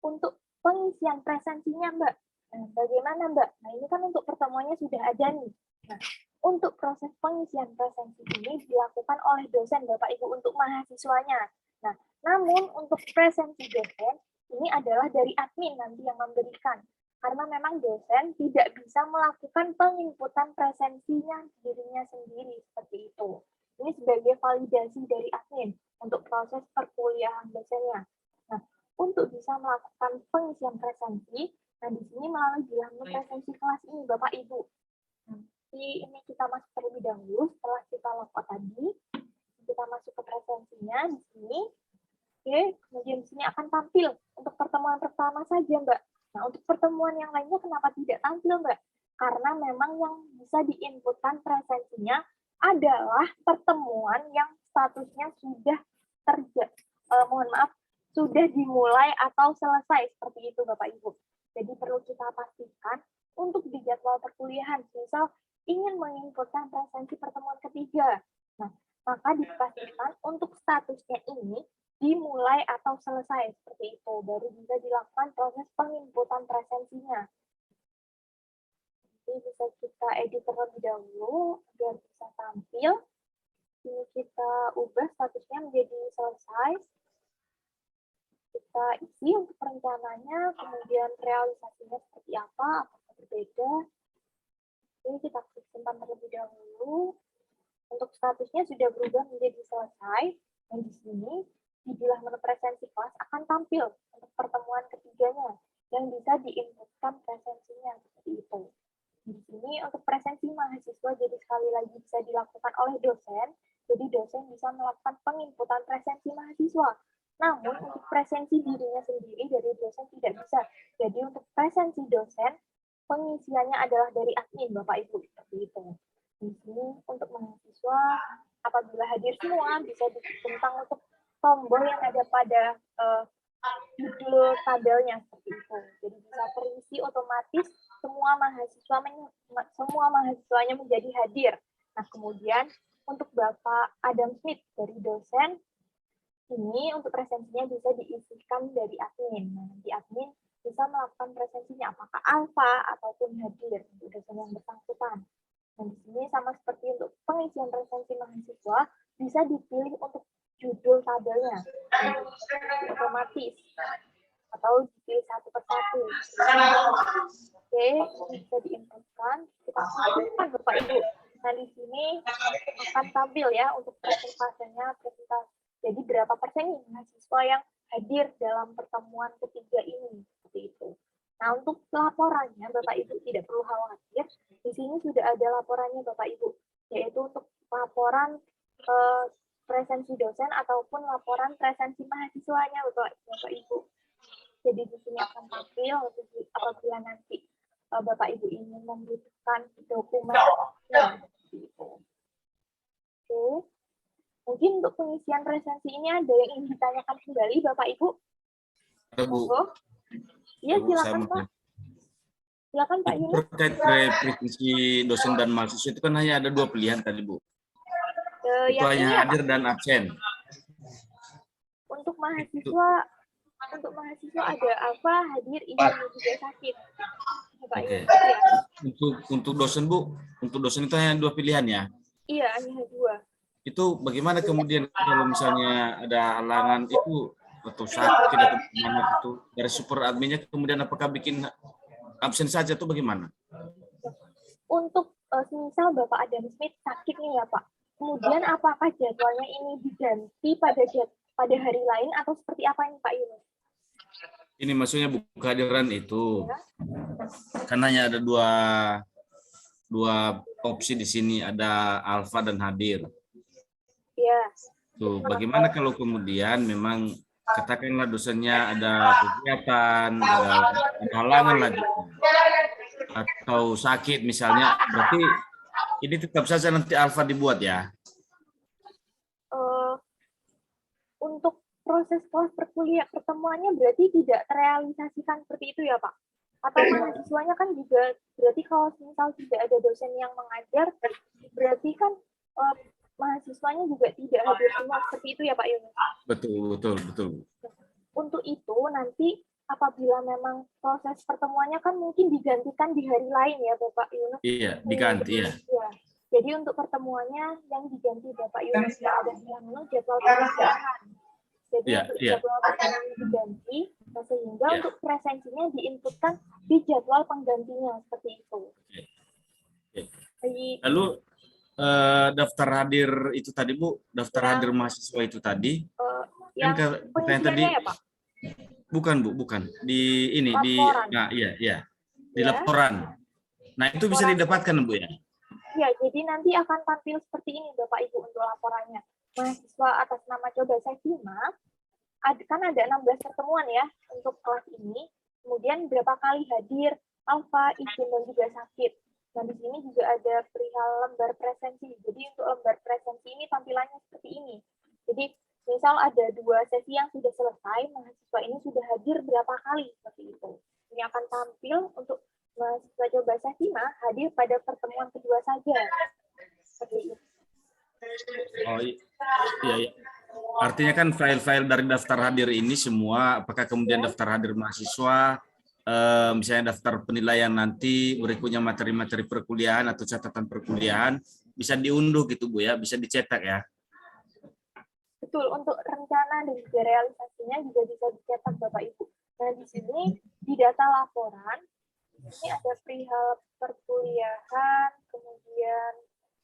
untuk pengisian presensinya, Mbak. Nah, bagaimana, Mbak? Nah, ini kan untuk pertemuannya sudah ada nih. Nah, untuk proses pengisian presensi ini dilakukan oleh dosen, Bapak Ibu, untuk mahasiswanya. Nah, namun untuk presensi dosen, ini adalah dari admin nanti yang memberikan. Karena memang dosen tidak bisa melakukan penginputan presensinya dirinya sendiri, seperti itu. Ini sebagai validasi dari admin untuk proses perkuliahan dosennya. Nah, untuk bisa melakukan pengisian presensi, nah di sini melalui bilangan presensi kelas ini, Bapak Ibu. Nanti ini kita masuk terlebih dahulu, setelah kita logout tadi, kita masuk ke presensinya di sini. Oke, kemudian di sini akan tampil untuk pertemuan pertama saja, Mbak. Nah, untuk pertemuan yang lainnya kenapa tidak tampil, Mbak? Karena memang yang bisa diinputkan presensinya adalah pertemuan yang statusnya sudah sudah dimulai atau selesai, seperti itu, Bapak Ibu. Jadi perlu kita pastikan untuk di jadwal perkuliahan, misal ingin menginputkan presensi pertemuan ketiga. Nah, maka dipastikan untuk statusnya ini dimulai atau selesai, seperti itu. Baru bisa dilakukan proses penginputan presensinya. Jadi bisa kita edit terlebih dahulu agar bisa tampil. Ini kita ubah statusnya menjadi selesai. Kita isi untuk perencanaannya, kemudian realisasinya seperti apa, apakah berbeda. Ini kita klik simpan terlebih dahulu. Untuk statusnya sudah berubah menjadi selesai. Dan di sini di bilah menu presensi kelas akan tampil untuk pertemuan ketiganya yang bisa diinputkan presensinya seperti itu. Di sini untuk presensi mahasiswa jadi sekali lagi bisa dilakukan oleh dosen. Jadi dosen bisa melakukan penginputan presensi mahasiswa. Namun untuk presensi dirinya sendiri dari dosen tidak bisa. Jadi untuk presensi dosen pengisiannya adalah dari admin, Bapak Ibu, seperti itu. Di sini untuk mahasiswa apabila hadir semua bisa dibentang untuk tombol yang ada pada judul tabelnya seperti itu. Jadi bisa terisi otomatis semua mahasiswanya menjadi hadir. Nah, kemudian untuk Bapak Adam Smith dari dosen ini untuk presensinya bisa diisikan dari admin. Nah, di admin bisa melakukan presensinya apakah alfa ataupun hadir untuk dosen yang bersangkutan. Dan di sini sama seperti untuk pengisian presensi mahasiswa bisa dipilih untuk judul tabelnya otomatis atau dipilih satu persatu. Oke, bisa diinputkan. Kita inputkan, Bapak Ibu. Nah, di sini akan tampil ya untuk presentasinya, jadi berapa persen nih mahasiswa yang hadir dalam pertemuan ketiga ini, seperti itu. Nah, untuk laporannya, Bapak Ibu tidak perlu khawatir. Di sini sudah ada laporannya, Bapak Ibu, yaitu untuk laporan presensi dosen ataupun laporan presensi mahasiswanya, Bapak Ibu. Jadi di sini akan tampil apabila nanti Bapak Ibu ingin membutuhkan dokumen. Oke. Mungkin untuk pengisian presensi ini ada yang ingin ditanyakan kembali, Bapak Ibu? Ada, Bu. Iya, silakan, Pak. Silakan, Pak Yunus. Terkait representasi dosen dan mahasiswa itu kan hanya ada 2 pilihan tadi, Bu. Itu hanya hadir dan absen. Untuk mahasiswa ada apa? Hadir, izin, dan juga sakit. Oke. Untuk dosen, Bu, untuk dosen itu hanya 2 pilihan ya? Iya, hanya 2. Itu bagaimana kemudian kalau misalnya ada halangan itu atau sakit atau bagaimana itu dari super adminnya, kemudian apakah bikin absen saja atau bagaimana? Untuk misal Bapak Adam Smith sakit nih ya Pak, kemudian apakah jadwalnya ini diganti pada hari lain atau seperti apa ini Pak Yunus? Ini maksudnya buku kehadiran itu ya. Karena hanya ada dua opsi di sini, ada alfa dan hadir. Ya. Tuh, bagaimana kalau kemudian memang katakanlah dosennya ada kegiatan, ada halangan lagi. atau sakit misalnya, berarti ini tetap saja nanti alfa dibuat ya. Eh, untuk proses kelas pertemuannya berarti tidak terrealisasikan seperti itu ya Pak? Atau mahasiswanya kan juga berarti kalau misal tidak ada dosen yang mengajar, berarti kan mahasiswanya juga tidak hadir semua seperti itu ya Pak Yunus? Betul. Untuk itu nanti apabila memang proses pertemuannya kan mungkin digantikan di hari lain ya Bapak Yunus? Iya, diganti ya. Ya. Jadi untuk pertemuannya yang diganti Bapak Yunus ada yang jadwal persidangan. Jadi untuk jadwal pertemuannya diganti, sehingga untuk presensinya diinputkan di jadwal penggantinya seperti itu. Lalu daftar hadir itu tadi Bu, daftar hadir mahasiswa itu tadi. Yang Kan tadi ya Pak? bukan Bu, bukan. Di ini laporan. di laporan. Nah, itu bisa didapatkan Bu ya. Ya, jadi nanti akan tampil seperti ini Bapak Ibu untuk laporannya. Mahasiswa atas nama Coba Sefima, kan ada 16 pertemuan ya untuk kelas ini. Kemudian berapa kali hadir, alfa, izin, dan juga sakit. Nah, di sini juga ada perihal lembar presensi. Jadi untuk lembar presensi ini tampilannya seperti ini. Jadi misal ada 2 sesi yang sudah selesai, mahasiswa ini sudah hadir berapa kali seperti itu. Ini akan tampil untuk mahasiswa Coba Sefima hadir pada pertemuan kedua saja. Seperti itu. Oh iya. Artinya kan file-file dari daftar hadir ini semua, apakah kemudian daftar hadir mahasiswa, misalnya daftar penilaian nanti, berikutnya materi-materi perkuliahan atau catatan perkuliahan, bisa diunduh gitu Bu ya, bisa dicetak ya? Betul, untuk rencana dan juga realisasinya juga bisa dicetak Bapak Ibu. Nah di sini di data laporan, ini ada perihal perkuliahan, kemudian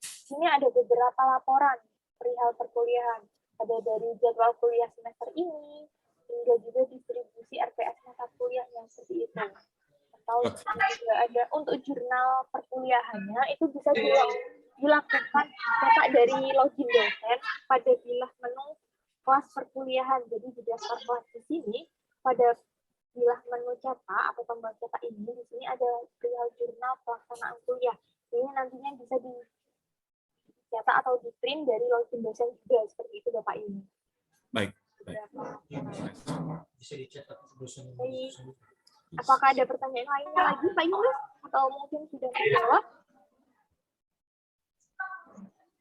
sini ada beberapa laporan perihal perkuliahan. Ada dari jadwal kuliah semester ini, hingga juga distribusi RPS mata kuliah yang seperti itu. Atau juga ada untuk jurnal perkuliahannya, itu bisa dilakukan cetak dari login dosen pada bilah menu kelas perkuliahan. Jadi di daftar kelas di sini, pada bilah menu cetak atau tombol cetak ini, di sini ada perihal jurnal pelaksanaan kuliah. Ini nantinya bisa dicetak atau di print dari login dosen juga seperti itu Bapak ini. Baik. Bisa dicetak dosen. Apakah ada pertanyaan lainnya lagi Pak Yunus? Atau mungkin sudah menjawab?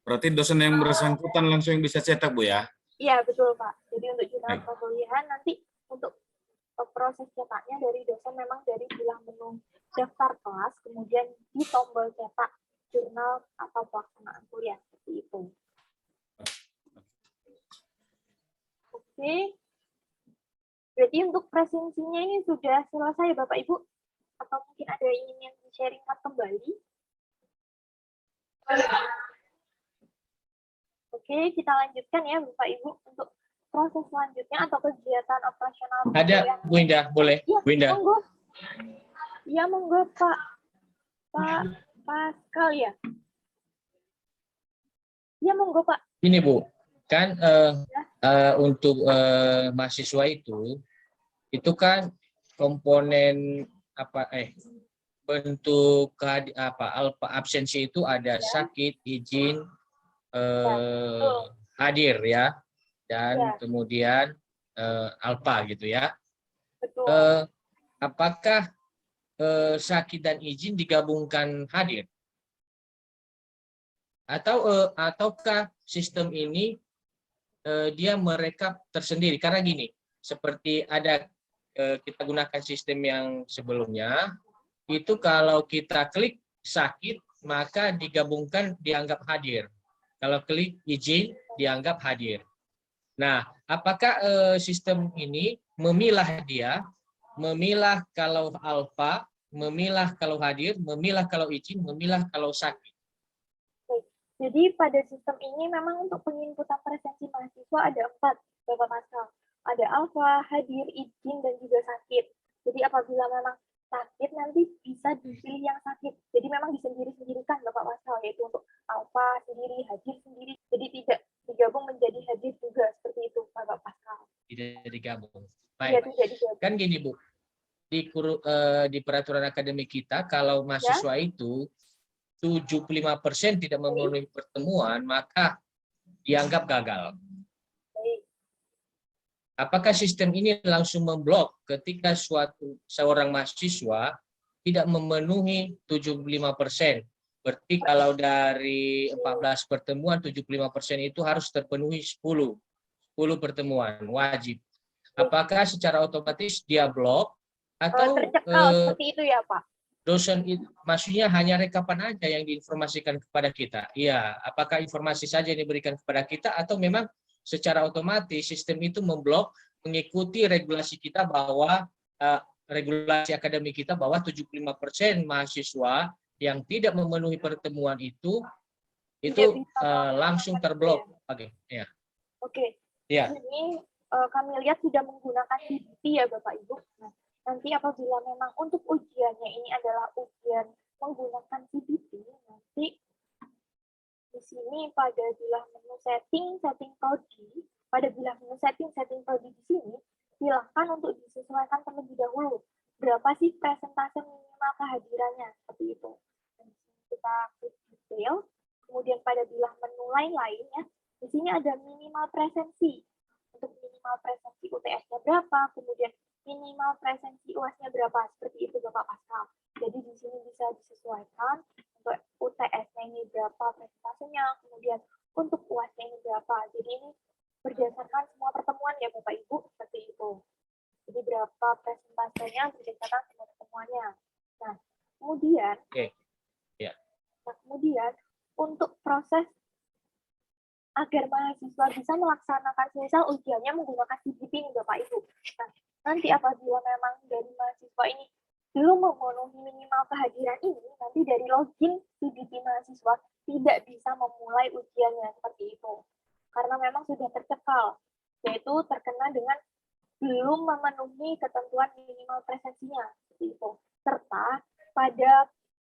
Berarti dosen yang bersangkutan langsung yang bisa cetak Bu ya? Iya betul Pak. Jadi untuk jurnal perkuliahan nanti untuk proses cetaknya dari dosen memang dari bilah menu daftar kelas, kemudian di tombol cetak jurnal atau pelaksanaan kuliah seperti itu. Oke. Berarti untuk presensinya ini sudah selesai Bapak Ibu? Atau mungkin ada yang ingin sharingkan kembali? Oke, kita lanjutkan ya Bapak Ibu untuk proses selanjutnya atau kegiatan operasional. Ada Bu Indah, boleh? Ya, Bu Indah. monggo. Ya, monggo Pak Pascal ya. Ya, monggo Pak. Ini Bu, kan untuk mahasiswa itu kan komponen bentuk absensi itu ada sakit, izin, hadir ya, dan kemudian alfa gitu ya. Betul. Apakah sakit dan izin digabungkan hadir? Ataukah sistem ini dia merekap tersendiri? Karena gini, seperti ada kita gunakan sistem yang sebelumnya, itu kalau kita klik sakit, maka digabungkan dianggap hadir. Kalau klik izin, dianggap hadir. Nah, apakah sistem ini memilah kalau alfa, memilah kalau hadir, memilah kalau izin, memilah kalau sakit? Jadi pada sistem ini memang untuk penginputan presensi mahasiswa ada 4, Bapak Pascal. Ada alfa, hadir, izin, dan juga sakit. Jadi apabila memang sakit nanti bisa dipilih yang sakit. Jadi memang disendiri-sendirikan Bapak Pascal, yaitu untuk alfa sendiri, hadir sendiri. Jadi tidak digabung menjadi hadir juga seperti itu Bapak Pascal. Tidak digabung. Iya, Baik. tidak digabung. Kan gini Bu, di peraturan akademik kita, kalau mahasiswa itu 75% tidak memenuhi pertemuan, maka dianggap gagal. Apakah sistem ini langsung memblok ketika seorang mahasiswa tidak memenuhi 75%? Berarti kalau dari 14 pertemuan, 75% itu harus terpenuhi 10 pertemuan wajib. Apakah secara otomatis dia blok atau tercekal seperti itu ya Pak? Dosen maksudnya hanya rekapan aja yang diinformasikan kepada kita? Iya, apakah informasi saja yang diberikan kepada kita atau memang secara otomatis sistem itu memblok mengikuti regulasi kita bahwa regulasi akademik kita bahwa 75% mahasiswa yang tidak memenuhi pertemuan itu langsung terblok. Oke, ya. Oke. Ya. Ini kami lihat sudah menggunakan CBT ya Bapak Ibu. Nah, nanti apabila memang untuk ujiannya ini adalah ujian menggunakan CBT, nanti di sini pada bilah menu setting prodi, pada bilah menu setting prodi di sini, silakan untuk disesuaikan terlebih dahulu. Berapa sih persentase minimal kehadirannya, seperti itu. Dan kita klik detail, kemudian pada bilah menu lain-lain ya, di sini ada minimal presensi. Untuk minimal presensi UTS-nya berapa, kemudian minimal presensi UAS-nya berapa, seperti itu Bapak Pascal. Jadi di sini bisa disesuaikan untuk UTS-nya ini berapa presentasenya, kemudian untuk UAS-nya ini berapa. Jadi ini berdasarkan semua pertemuan ya Bapak Ibu, seperti itu. Jadi berapa presentasenya berdasarkan semua pertemuannya. Nah, kemudian, kemudian untuk proses agar mahasiswa bisa melaksanakan misal ujiannya menggunakan CBT ini Bapak Ibu. Nah, nanti apabila memang dari mahasiswa ini belum memenuhi minimal kehadiran ini, nanti dari login CBT mahasiswa tidak bisa memulai ujiannya seperti itu. Karena memang sudah tercekal, yaitu terkena dengan belum memenuhi ketentuan minimal presensinya seperti itu. Serta pada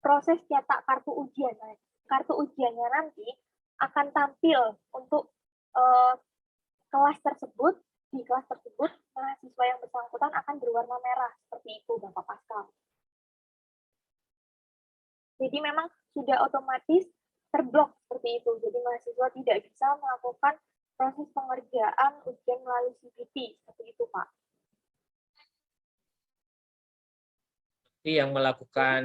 proses cetak kartu ujian. Nah, kartu ujiannya nanti akan tampil untuk kelas tersebut. Di kelas tersebut, mahasiswa yang bersangkutan akan berwarna merah. Seperti itu, Bapak Pascal. Jadi memang sudah otomatis terblok seperti itu. Jadi mahasiswa tidak bisa melakukan proses pengerjaan ujian melalui CBT. Seperti itu, Pak. Yang melakukan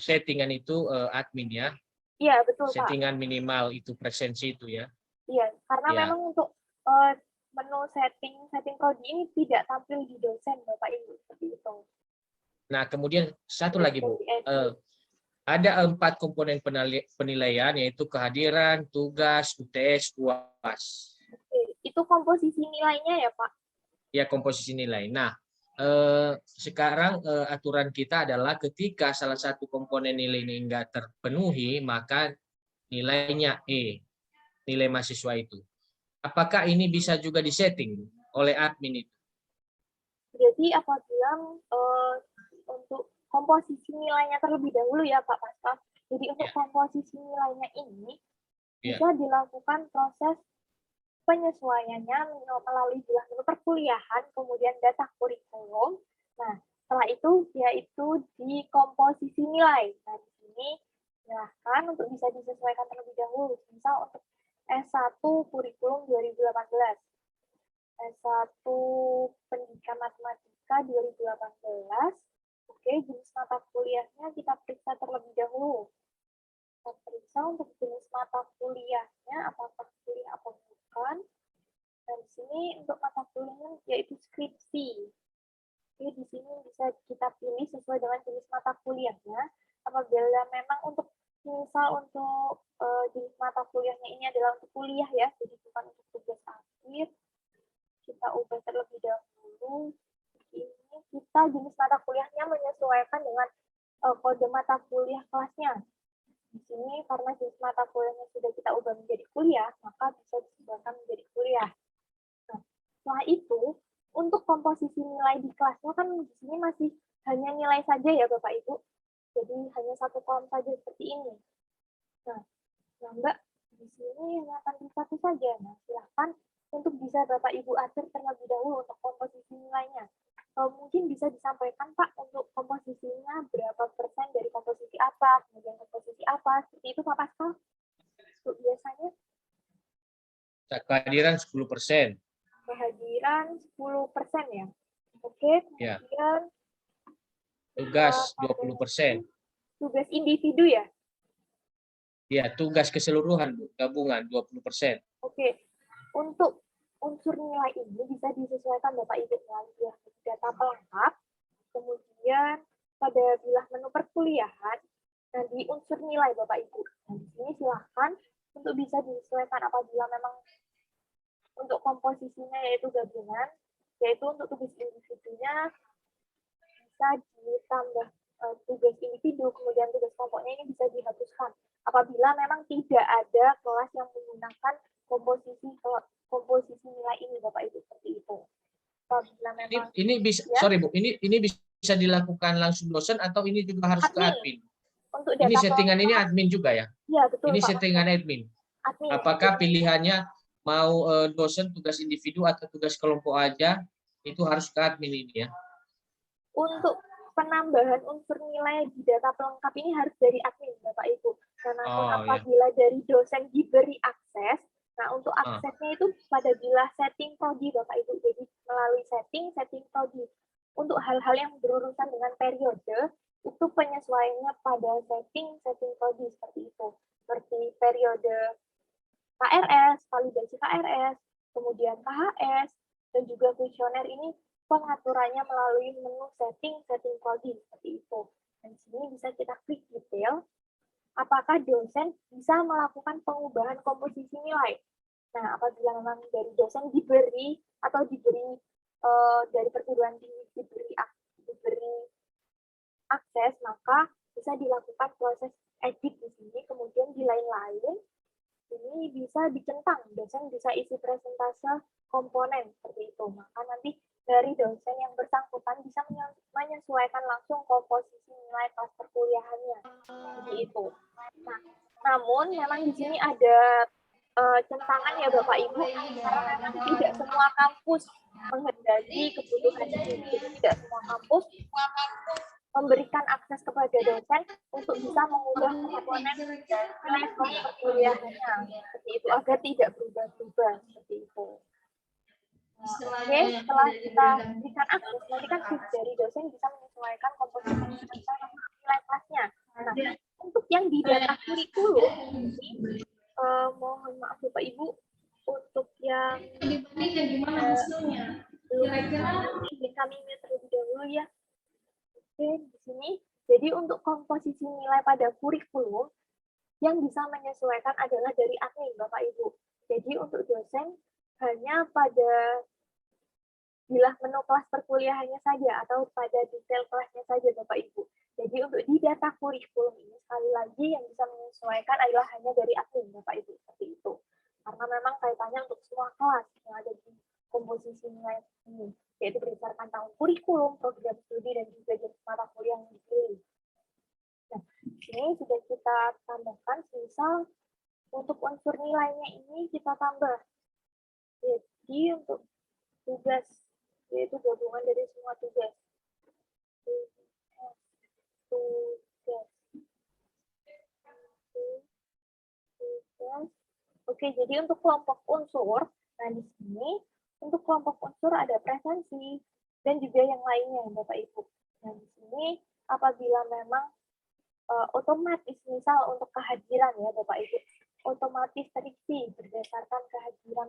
settingan itu admin ya? Iya, betul, settingan Pak. Minimal itu presensi itu ya? Iya, karena memang untuk menu setting prodi ini tidak tampil di dosen, Bapak Ibu, seperti itu. Nah, kemudian satu lagi, Bu. Ada 4 komponen penilaian, yaitu kehadiran, tugas, UTS, UAS. Itu komposisi nilainya ya, Pak? Ya, komposisi nilai. Nah, sekarang aturan kita adalah ketika salah satu komponen nilai ini enggak terpenuhi, maka nilainya E, nilai mahasiswa itu. Apakah ini bisa juga disetting oleh admin itu? Jadi apabila untuk komposisi nilainya terlebih dahulu ya Pak Pascal. Jadi untuk komposisi nilainya ini bisa dilakukan proses penyesuaiannya melalui bilah menu perkuliahan, kemudian data kurikulum. Nah, setelah itu yaitu di komposisi nilai. Nah, di sini silahkan untuk bisa disesuaikan terlebih dahulu. Misal untuk S1 kurikulum 2018, S1 pendidikan matematika 2018. Oke, jenis mata kuliahnya kita periksa terlebih dahulu. Kita periksa untuk jenis mata kuliahnya, apakah kuliah apa bukan. Dan di sini untuk mata kuliahnya yaitu skripsi. Oke, di sini bisa kita pilih sesuai dengan jenis mata kuliahnya. Apabila memang untuk misal untuk jenis mata kuliahnya ini adalah untuk kuliah ya, jadi bukan untuk tugas akhir. Kita ubah terlebih dahulu. Ini kita jenis mata kuliahnya menyesuaikan dengan kode mata kuliah kelasnya. Di sini karena jenis mata kuliahnya sudah kita ubah menjadi kuliah, maka bisa disesuaikan menjadi kuliah. Nah, setelah itu, untuk komposisi nilai di kelasnya kan di sini masih hanya nilai saja ya Bapak Ibu. Jadi hanya satu kolom saja seperti ini. Nah Mbak, di sini hanya akan di satu saja. Nah, silahkan untuk bisa Bapak Ibu atur terlebih dahulu untuk komposisi nilainya. mungkin bisa disampaikan Pak untuk komposisinya berapa persen dari komposisi apa, kemudian komposisi apa, seperti itu Pak Pascal. Untuk biasanya Kehadiran 10%. kehadiran 10% ya. Oke, Ya. kemudian Tugas 20%. tugas individu ya. Ya, tugas keseluruhan Bu, gabungan 20%. Oke, untuk unsur nilai ini bisa disesuaikan Bapak Ibu melalui data pelengkap, kemudian pada bilah menu perkuliahan, dan di unsur nilai Bapak Ibu. Nah, di sini silahkan untuk bisa disesuaikan apabila memang untuk komposisinya yaitu gabungan, yaitu untuk tugas individunya bisa ditambah tugas individu, kemudian tugas kelompoknya ini bisa dihapuskan apabila memang tidak ada kelas yang menggunakan komposisi nilai ini Bapak Ibu, seperti itu. Apabila memang Ini bisa, ya, sorry Bu, ini bisa dilakukan langsung dosen atau ini juga harus ke admin? Untuk Ini data settingan ini admin juga ya? Iya, betul Ini Pak. settingan admin. Admin. Apakah pilihannya mau dosen tugas individu atau tugas kelompok aja, itu harus ke admin ini ya? Untuk penambahan unsur nilai di data pelengkap ini harus dari admin Bapak Ibu. Karena apabila dari dosen diberi akses, nah untuk aksesnya itu pada bila setting prodi Bapak Ibu. Jadi melalui setting prodi. Untuk hal-hal yang berurusan dengan periode, itu penyesuaiannya pada setting prodi seperti itu. Seperti periode KRS, validasi KRS, kemudian KHS, dan juga kuesioner ini pengaturannya melalui menu setting prodi seperti itu. Dan di sini bisa kita klik detail, apakah dosen bisa melakukan pengubahan komposisi nilai. Nah, apabila memang dari dosen diberi atau diberi dari perguruan tinggi diberi akses, maka bisa dilakukan proses edit di sini. Kemudian di lain-lain ini bisa dicentang, dosen bisa isi presentase komponen seperti itu. Maka nanti dari dosen yang bersangkutan bisa menyesuaikan langsung komposisi nilai kelas perkuliahannya seperti itu. Nah, namun memang di sini ada centangan ya Bapak Ibu, karena memang tidak semua kampus menghendaki kebutuhan ini. Jadi tidak semua kampus memberikan akses kepada dosen untuk bisa mengubah komponen nilai kelas perkuliahannya seperti itu agar tidak berubah-ubah seperti itu. Oke, setelah kita berikan akses, nanti kan dari dosen bisa menyesuaikan komposisi nilai kelasnya. Nah, untuk yang di data kurikulum, mohon maaf Bapak Ibu, untuk yang belum kami terlebih dahulu ya. Oke, di sini, jadi untuk komposisi nilai pada kurikulum, yang bisa menyesuaikan adalah dari admin Bapak Ibu. Jadi untuk dosen, hanya pada bilah menu kelas perkuliahannya saja atau pada detail kelasnya saja Bapak Ibu. Jadi untuk di data kurikulum ini sekali lagi yang bisa menyesuaikan adalah hanya dari admin Bapak Ibu seperti itu. Karena memang kaitannya untuk semua kelas yang ada di komposisi nilai ini, yaitu berdasarkan tahun kurikulum, program studi dan juga jenis mata kuliah yang dipilih. Nah, ini sudah kita tambahkan, misal untuk unsur nilainya ini kita tambah. Jadi untuk tugas, yaitu gabungan dari semua tugas. Oke, jadi untuk kelompok unsur, nah di sini untuk kelompok unsur ada presensi dan juga yang lainnya, Bapak Ibu. Nah di sini apabila memang otomatis, misal untuk kehadiran ya Bapak Ibu, otomatis terisi berdasarkan kehadiran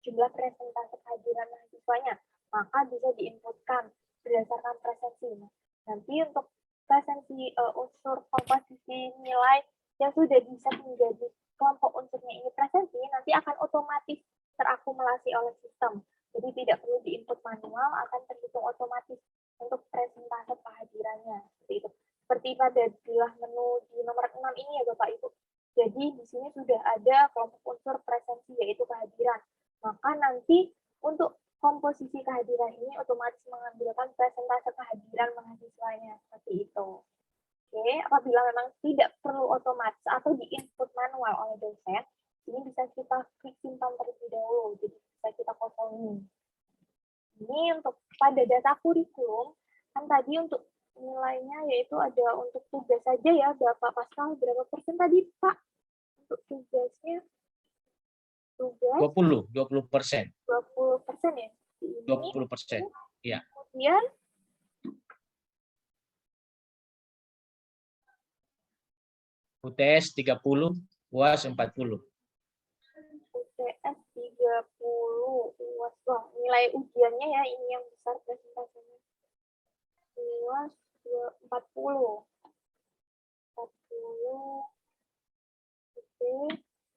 jumlah presentase kehadiran mahasiswanya, maka bisa diinputkan berdasarkan presensi. Nanti untuk presensi unsur komposisi nilai yang sudah bisa menjadi kelompok unsurnya ini presensi, nanti akan otomatis terakumulasi oleh sistem. Jadi tidak perlu diinput manual, akan terhitung otomatis untuk presentase kehadirannya. Seperti itu. Seperti pada bilah menu di nomor 6 ini ya Bapak Ibu. Jadi di sini sudah ada kelompok unsur presensi yaitu kehadiran. Maka nanti untuk komposisi kehadiran ini otomatis mengambilkan presentase kehadiran mahasiswanya seperti itu. Oke, apabila memang tidak perlu otomatis atau diinput manual oleh dosen, ini bisa kita klik simpan terlebih dahulu, jadi bisa kita kosongin. Ini untuk pada data kurikulum, kan tadi untuk nilainya yaitu ada untuk tugas saja ya, Bapak Pascal, berapa persen tadi Pak? Untuk tugasnya, tugas 20%. 20% ya? Ini 20%. Ya. kemudian UTS 30, UAS 40. UTS 30, UAS, wah, nilai ujiannya ya ini yang besar presentasinya. UAS 40. 40, oke,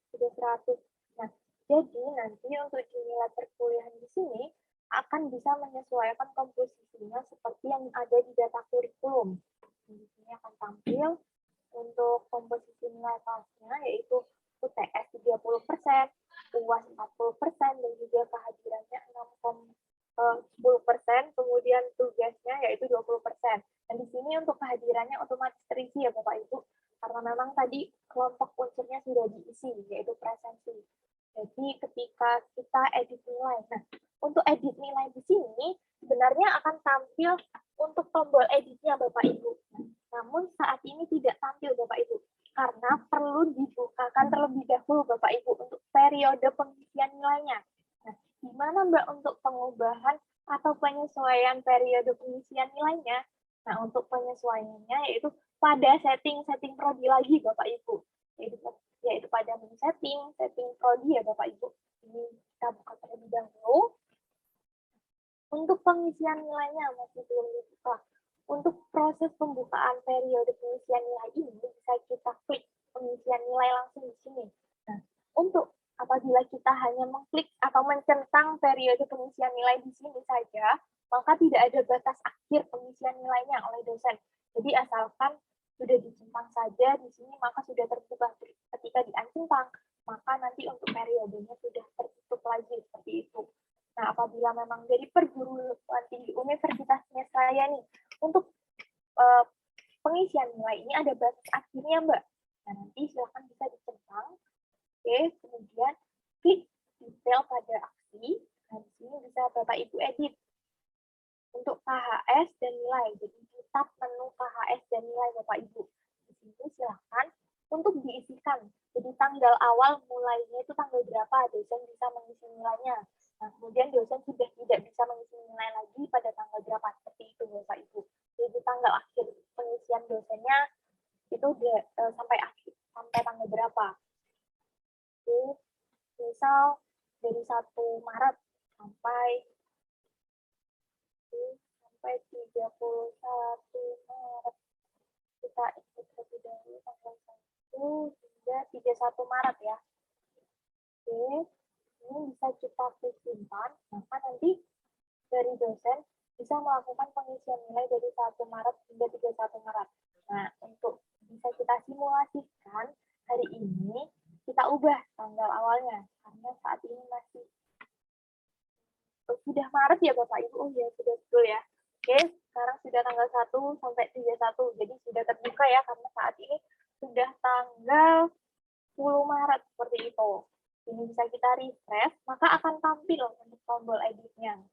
sudah 100. Nah, jadi nanti untuk nilai perkuliahan di sini akan bisa menyesuaikan komposisinya seperti yang ada di data kurikulum. Di sini akan tampil untuk komposisi nilai kelasnya yaitu UTS 30%, UAS 40%, dan juga kehadirannya 10%, kemudian tugasnya yaitu 20%. Dan di sini untuk kehadirannya otomatis terisi ya Bapak Ibu, karena memang tadi kelompok unsurnya sudah diisi, yaitu presensi. Jadi ketika kita edit nilai, nah untuk edit nilai di sini sebenarnya akan tampil untuk tombol editnya Bapak Ibu. Namun saat ini tidak tampil Bapak Ibu, karena perlu dibukakan terlebih dahulu Bapak Ibu untuk periode pengisian nilainya. Nah, gimana Mbak untuk pengubahan atau penyesuaian periode pengisian nilainya? Nah, untuk penyesuaiannya yaitu pada setting prodi lagi Bapak Ibu, yaitu pada menu setting prodi ya Bapak Ibu. Ini kita buka terlebih dahulu. Untuk pengisian nilainya masih belum dibuka. Untuk proses pembukaan periode pengisian nilai ini bisa kita klik pengisian nilai langsung di sini. Nah, untuk apabila kita hanya mengklik atau mencentang periode pengisian nilai di sini saja, maka tidak ada batas akhir pengisian nilainya oleh dosen. Jadi asalkan sudah dicentang saja di sini, maka sudah terbuka. Ketika diuncentang, maka nanti untuk periodenya sudah tertutup lagi seperti itu. Nah, apabila memang dari perguruan tinggi universitasnya saya nih, untuk pengisian nilai ini ada batas akhirnya, Mbak. Nah, nanti silakan bisa dicentang. Oke, kemudian klik detail pada aksi. Nah, di sini bisa Bapak Ibu edit untuk KHS dan nilai. Jadi di tab menu KHS dan nilai Bapak Ibu. Di sini silakan untuk diisikan. Jadi tanggal awal mulainya itu tanggal berapa dosen bisa mengisi nilainya. Nah, kemudian dosen sudah tidak bisa mengisi nilai lagi pada tanggal berapa, seperti itu Bapak Ibu. Jadi tanggal akhir pengisian dosennya itu sampai tanggal berapa. Jadi, misal dari 1 Maret sampai 31 Maret. Kita ikut terlebih dahulu tanggal 1 hingga 31 Maret ya. Oke. Ini bisa kita klik simpan, maka nanti dari dosen bisa melakukan pengisian nilai dari 1 Maret hingga 31 Maret. Nah, untuk bisa kita simulasikan hari ini, kita ubah tanggal awalnya, karena saat ini masih sudah Maret ya Bapak Ibu, oh ya sudah betul ya. Oke, sekarang sudah tanggal 1 sampai 31, jadi sudah terbuka ya, karena saat ini sudah tanggal 10 Maret, seperti itu. Ini bisa kita refresh, maka akan tampil untuk tombol editnya.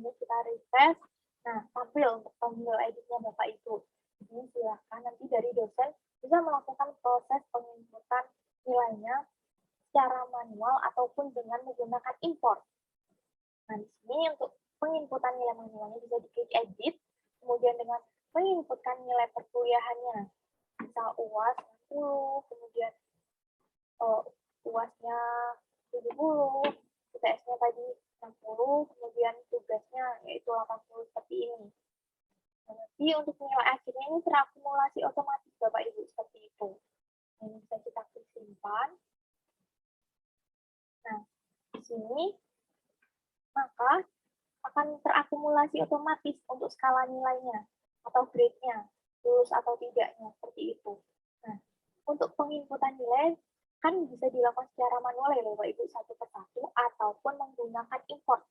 Ini kita refresh, nah tampil untuk tombol editnya Bapak Ibu. Ini silakan nanti dari dosen bisa melakukan proses penginputan nilainya secara manual ataupun dengan menggunakan import. Nah, di sini untuk penginputan nilai manualnya bisa diklik edit, kemudian dengan menginputkan nilai perkuliahannya, misal UAS 60, kemudian UAS-nya 70, UTS-nya tadi 60, kemudian tugasnya yaitu 80 seperti ini. Nanti untuk nilai akhirnya ini terakumulasi otomatis Bapak Ibu seperti itu. Ini bisa kita klik simpan. Nah, di sini maka akan terakumulasi otomatis untuk skala nilainya atau grade-nya, lulus atau tidaknya, seperti itu. Nah, untuk penginputan nilai kan bisa dilakukan secara manual ya Bapak Ibu satu persatu ataupun menggunakan import.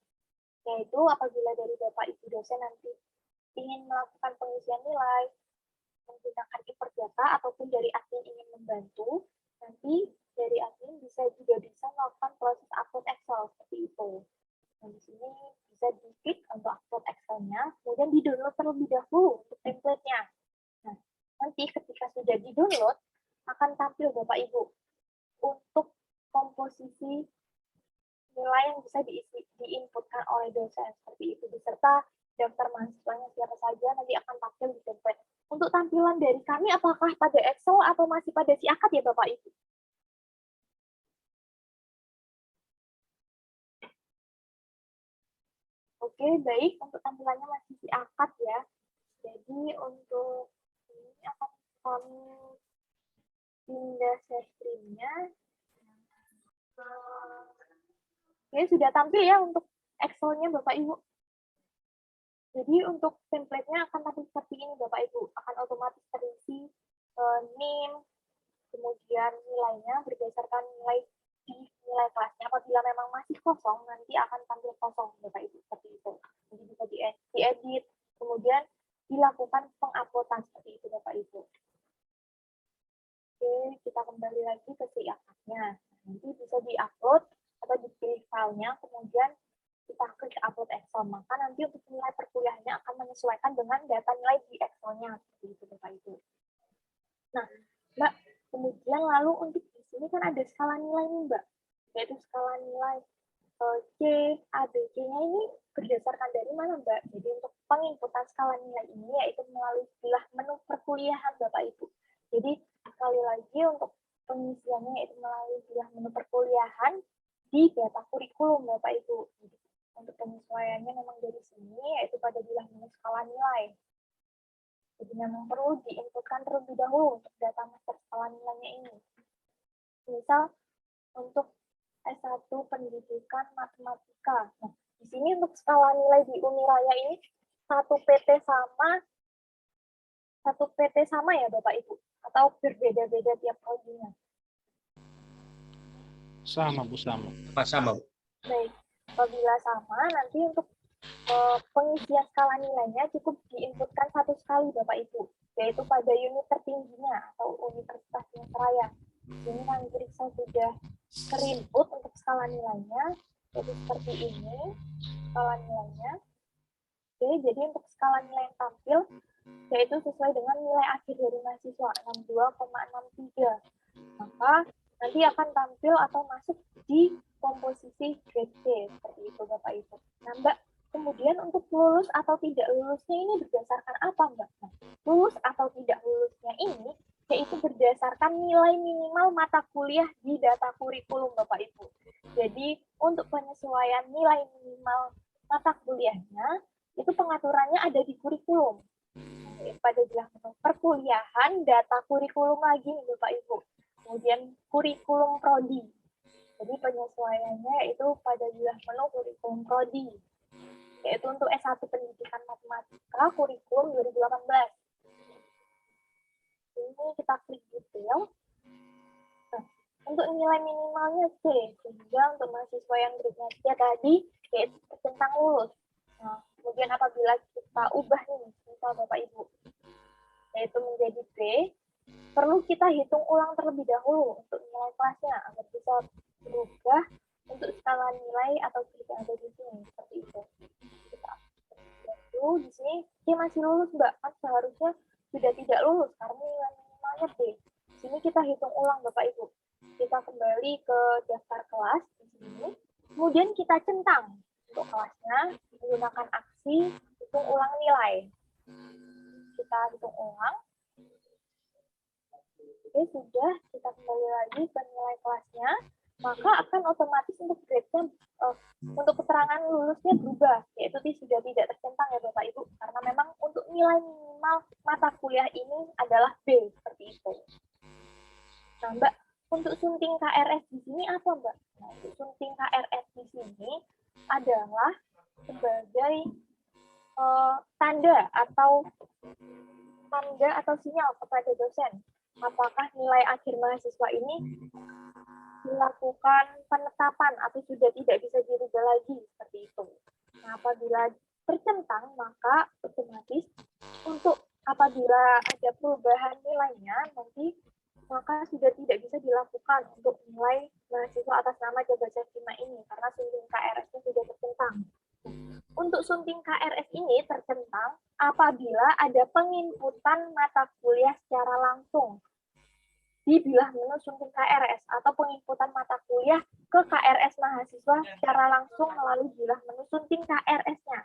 Yaitu apabila dari Bapak Ibu dosen nanti ingin melakukan pengisian nilai menggunakan import data ataupun dari admin ingin membantu, nanti dari admin bisa melakukan proses upload Excel seperti itu. Nah, di sini bisa di-klik untuk upload Excel-nya, kemudian di-download terlebih dahulu untuk template-nya. Nah, nanti ketika sudah di-download, akan tampil Bapak Ibu untuk komposisi nilai yang bisa diinputkan oleh dosen seperti itu, beserta daftar mahasiswanya siapa saja nanti akan tampil di template. Untuk tampilan dari kami, apakah pada Excel atau masih pada si akad ya Bapak Ibu? Oke, baik. Untuk tampilannya masih si akad ya. Jadi untuk ini akan kami pindah share screen-nya. Oke, sudah tampil ya untuk Excel-nya Bapak Ibu. Jadi untuk template-nya akan tampil seperti ini Bapak Ibu. Akan otomatis terisi NIM, kemudian nilainya berdasarkan nilai di nilai kelasnya. Apabila memang masih kosong, nanti akan tampil kosong Bapak Ibu seperti itu. Jadi bisa diedit, kemudian dilakukan penguploadan seperti itu Bapak Ibu. Oke, kita kembali lagi ke si akadnya. Nanti bisa diupload atau dipilih filenya, kemudian kita klik upload Excel. Maka nanti untuk nilai perkuliahannya akan menyesuaikan dengan data nilai di Excel-nya seperti itu Bapak Ibu. Nah, Mbak, kemudian lalu untuk di sini kan ada skala nilai nih Mbak, yaitu skala nilai C, A, B, C-nya ini berdasarkan dari mana Mbak? Jadi untuk penginputan skala nilai ini yaitu melalui bilah menu perkuliahan Bapak Ibu. Jadi sekali lagi untuk pengisiannya yaitu melalui bilah menu perkuliahan di data kurikulum Bapak Ibu. Jadi, untuk penyesuaiannya memang dari sini yaitu pada bilah menu skala nilai. Jadi memang perlu diinputkan terlebih dahulu untuk data master skala nilainya ini. Misal untuk S1 Pendidikan Matematika. Nah, di sini untuk skala nilai di Uniraya ini satu PT sama ya Bapak Ibu, atau berbeda-beda tiap prodinya? Sama Bu, sama. Sama Bu. Baik, apabila sama, nanti untuk pengisian skala nilainya cukup diinputkan satu sekali Bapak Ibu, yaitu pada unit tertingginya atau Universitas Seraya. Ini kami periksa sudah terinput untuk skala nilainya, jadi seperti ini skala nilainya. Oke, jadi untuk skala nilai yang tampil, yaitu sesuai dengan nilai akhir dari mahasiswa 62,63. Maka nanti akan tampil atau masuk di komposisi grade C, seperti itu Bapak Ibu. Nah Mbak, kemudian untuk lulus atau tidak lulusnya ini berdasarkan apa Mbak? Nah, lulus atau tidak lulusnya ini yaitu berdasarkan nilai minimal mata kuliah di data kurikulum Bapak Ibu. Jadi untuk penyesuaian nilai minimal mata kuliahnya itu pengaturannya ada di kurikulum. Pada bilah menu perkuliahan data kurikulum lagi nih Bapak Ibu. Kemudian kurikulum prodi. Jadi penyesuaiannya itu pada bilah menu kurikulum prodi. Yaitu untuk S1 Pendidikan Matematika kurikulum 2018. Ini kita klik detail. Nah, untuk nilai minimalnya C, sehingga untuk mahasiswa yang grade-nya C tadi, yaitu tentang lulus. Nah, kemudian apabila kita ubah nih, misal Bapak Ibu, yaitu menjadi B, perlu kita hitung ulang terlebih dahulu untuk nilai kelasnya, agar bisa berubah untuk skala nilai atau grade yang ada di sini, seperti itu. Lalu di sini C masih lulus Mbak, kan seharusnya sudah tidak lulus karena nilai minimalnya B. Di sini kita hitung ulang Bapak Ibu. Kita kembali ke daftar kelas di sini, kemudian kita centang untuk kelasnya menggunakan aksi hitung ulang nilai. Kita hitung ulang. Oke, sudah kita kembali lagi ke nilai kelasnya, maka akan otomatis untuk grade-nya untuk keterangan lulusnya berubah, yaitu sudah tidak tercentang ya Bapak Ibu, karena memang untuk nilai minimal mata kuliah ini adalah B, seperti itu. Nah Mbak, untuk sunting KRS di sini apa Mbak? Nah, untuk sunting KRS di sini adalah sebagai tanda atau sinyal kepada dosen apakah nilai akhir mahasiswa ini dilakukan penetapan atau sudah tidak bisa dirubah lagi, seperti itu. Nah, apabila tercentang, maka otomatis untuk apabila ada perubahan nilainya nanti, maka sudah tidak bisa dilakukan untuk nilai mahasiswa atas nama Jabar Sefima ini karena sunting KRS-nya sudah tercentang. Untuk sunting KRS ini tercentang apabila ada penginputan mata kuliah secara langsung di bilah menu sunting KRS atau penginputan mata kuliah ke KRS mahasiswa secara langsung melalui bilah menu sunting KRS-nya.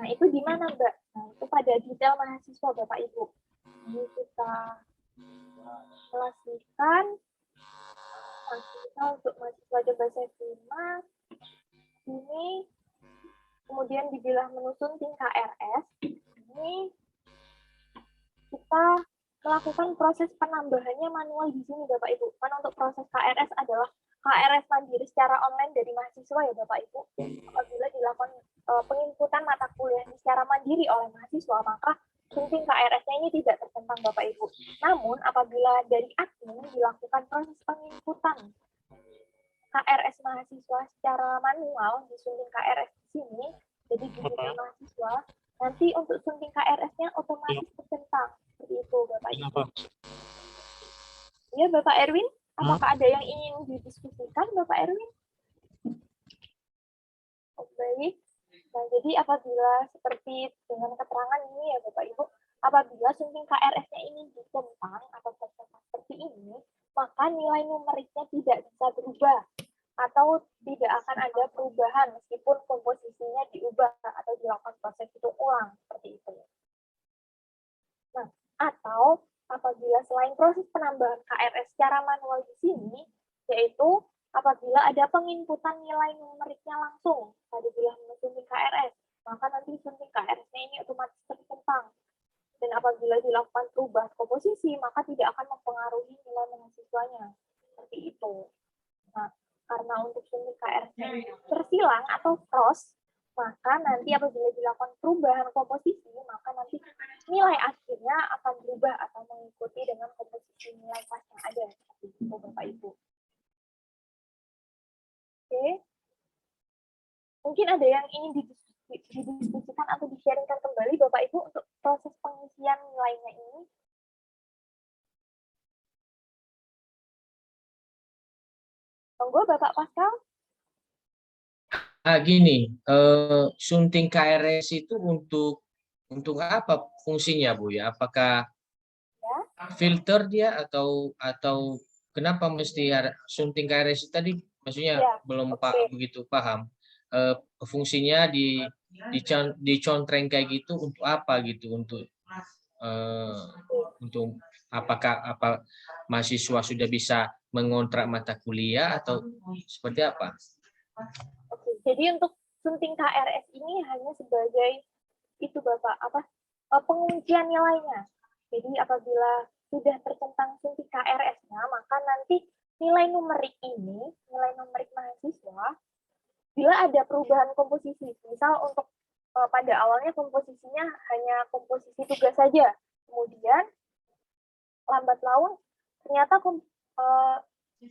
Nah, itu di mana, Mbak? Nah, itu pada detail mahasiswa, Bapak Ibu. Ini kita kelaskan mahasiswa untuk mahasiswa Jabar Sefima. Ini kemudian di bilah menu sunting KRS. Ini kita melakukan proses penambahannya manual di sini, Bapak Ibu. Karena untuk proses KRS adalah KRS mandiri secara online dari mahasiswa ya, Bapak Ibu. Apabila dilakukan penginputan mata kuliah secara mandiri oleh mahasiswa, maka sunting KRS-nya ini tidak tercentang, Bapak Ibu. Namun, apabila dari admin dilakukan proses penginputan KRS mahasiswa secara manual di sunting KRS di sini, jadi di sunting mahasiswa, nanti untuk sunting KRS-nya otomatis tercentang. Seperti itu, Bapak Ibu. Ya, Bapak Erwin, apakah ada yang ingin didiskusikan, Bapak Erwin? Oh, baik. Nah, jadi apabila seperti dengan keterangan ini ya, Bapak Ibu, apabila sunting KRS-nya ini dicentang atau tercentang seperti ini, maka nilai numeriknya tidak bisa berubah atau tidak akan ada perubahan meskipun komposisinya diubah atau dilakukan proses hitung ulang seperti itu. Nah, atau apabila selain proses penambahan KRS secara manual di sini, yaitu apabila ada penginputan nilai numeriknya langsung pada bilah sunting KRS, maka nanti sunting KRS-nya ini otomatis tercentang. Dan apabila dilakukan perubahan komposisi, maka tidak akan mempengaruhi nilai mahasiswanya. Seperti itu. Nah, karena untuk sunting KRS-nya tersilang atau cross, maka nanti apabila dilakukan perubahan komposisi, maka nanti nilai akhirnya akan berubah atau mengikuti dengan komposisi nilai kelas yang ada. Seperti itu, Bapak Ibu. Oke. Mungkin ada yang ingin didiskusikan atau di-sharingkan kembali, Bapak Ibu, untuk proses pengisian nilainya ini. Monggo, Bapak Pascal. Gini, sunting KRS itu untuk apa fungsinya, Bu ya? Apakah filter dia atau kenapa mesti ada sunting KRS tadi? Maksudnya belum begitu paham. Fungsinya dicontreng kayak gitu untuk apa gitu? Untuk apakah mahasiswa sudah bisa mengontrak mata kuliah atau seperti apa? Oke, jadi untuk sunting KRS ini hanya sebagai itu, Bapak, penguncian nilainya. Jadi apabila sudah tercentang sunting KRS-nya, maka nanti nilai numerik ini, nilai numerik mahasiswa, bila ada perubahan komposisi, misal untuk pada awalnya komposisinya hanya komposisi tugas saja, kemudian lambat laun ternyata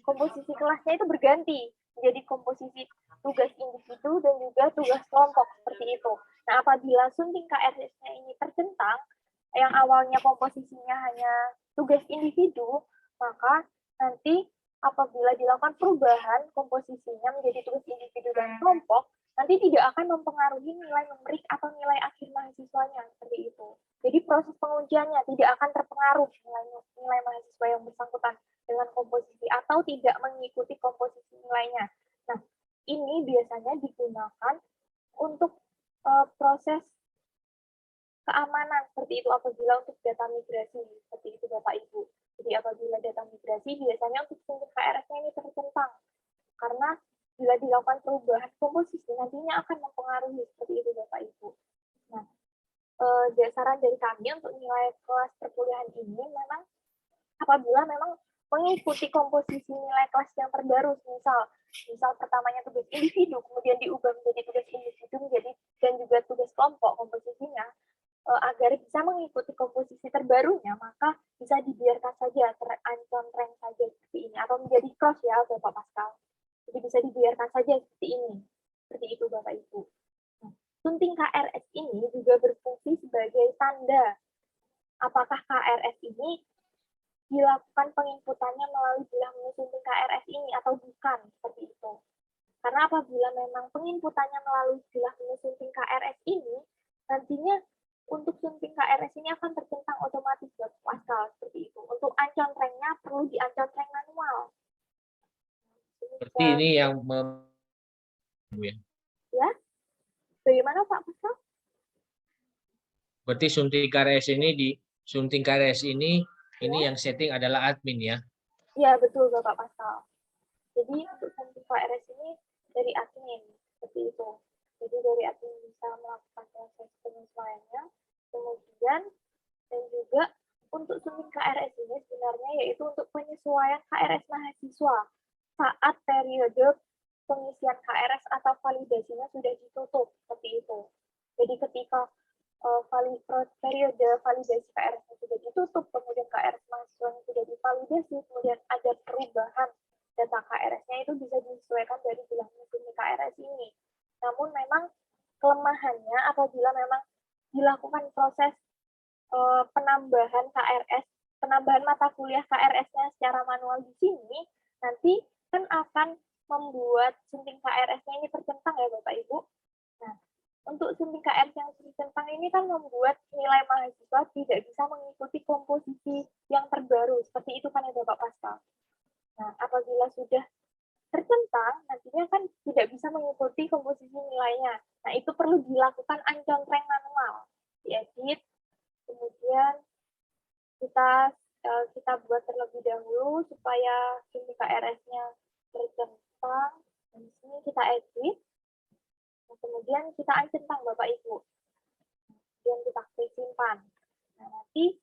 komposisi kelasnya itu berganti menjadi komposisi tugas individu dan juga tugas kelompok, seperti itu. Nah, apabila sunting KRS-nya ini tercentang, yang awalnya komposisinya hanya tugas individu, maka nanti apabila dilakukan perubahan komposisinya menjadi tugas individu dan kelompok, nanti tidak akan mempengaruhi nilai numerik atau nilai akhir mahasiswanya, seperti itu. Jadi proses pengujiannya tidak akan terpengaruh nilai mahasiswa yang bersangkutan dengan komposisi atau tidak mengikuti komposisi nilainya. Nah, ini biasanya digunakan untuk proses keamanan, seperti itu apabila untuk data migrasi, seperti itu Bapak Ibu. Jadi apabila data migrasi biasanya untuk sunting KRS-nya ini tercentang, karena bila dilakukan perubahan komposisi nantinya akan mempengaruhi, seperti itu Bapak Ibu. Nah, saran dari kami untuk nilai kelas perkuliahan ini memang apabila memang mengikuti komposisi nilai kelas yang terbaru, misal pertamanya tugas individu, kemudian diubah menjadi tugas individu dan juga tugas kelompok komposisinya, agar bisa mengikuti komposisi terbarunya, maka bisa dibiarkan saja tercontreng saja seperti ini, atau menjadi cross ya Bapak Pascal. Jadi bisa dibiarkan saja seperti ini, seperti itu Bapak Ibu. Nah, sunting KRS ini juga berfungsi sebagai tanda apakah KRS ini dilakukan penginputannya melalui bilah sunting KRS ini atau bukan, seperti itu. Karena apabila memang penginputannya melalui bilah sunting KRS ini, nantinya untuk sunting KRS ini akan tercentang otomatis Bapak Pascal, seperti itu. Untuk ancontrengnya perlu diancontreng manual. Seperti ini yang Ya, bagaimana Pak Pascal? berarti sunting KRS ini yang setting adalah admin ya. Iya, betul Bapak Pascal. Jadi untuk sunting KRS ini dari admin, seperti itu. Jadi dari admin bisa melakukan proses penyesuaiannya, kemudian dan juga untuk sunting KRS ini sebenarnya yaitu untuk penyesuaian KRS mahasiswa saat periode pengisian KRS atau validasinya sudah ditutup, seperti itu. Jadi ketika periode validasi KRS sudah ditutup, kemudian KRS mahasiswanya sudah divalidasi, kemudian ada perubahan data KRS-nya itu bisa disesuaikan dari bilah sunting KRS ini. Namun memang kelemahannya apabila memang dilakukan proses penambahan KRS, penambahan mata kuliah KRS-nya secara manual di sini, nanti kan akan membuat sunting KRS-nya ini tercentang ya Bapak Ibu. Nah, untuk sunting KRS yang tercentang ini kan membuat nilai mahasiswa tidak bisa mengikuti komposisi yang terbaru, seperti itu kan ya Bapak Pascal. Nah, apabila sudah tercentang, nantinya kan tidak bisa mengikuti komposisi nilainya. Nah, itu perlu dilakukan ancontreng manual, diedit, kemudian kita buat terlebih dahulu supaya sunting KRS-nya tercentang. Dan di sini kita edit, dan kemudian kita uncentang Bapak Ibu. Kemudian kita klik simpan. Nah, nanti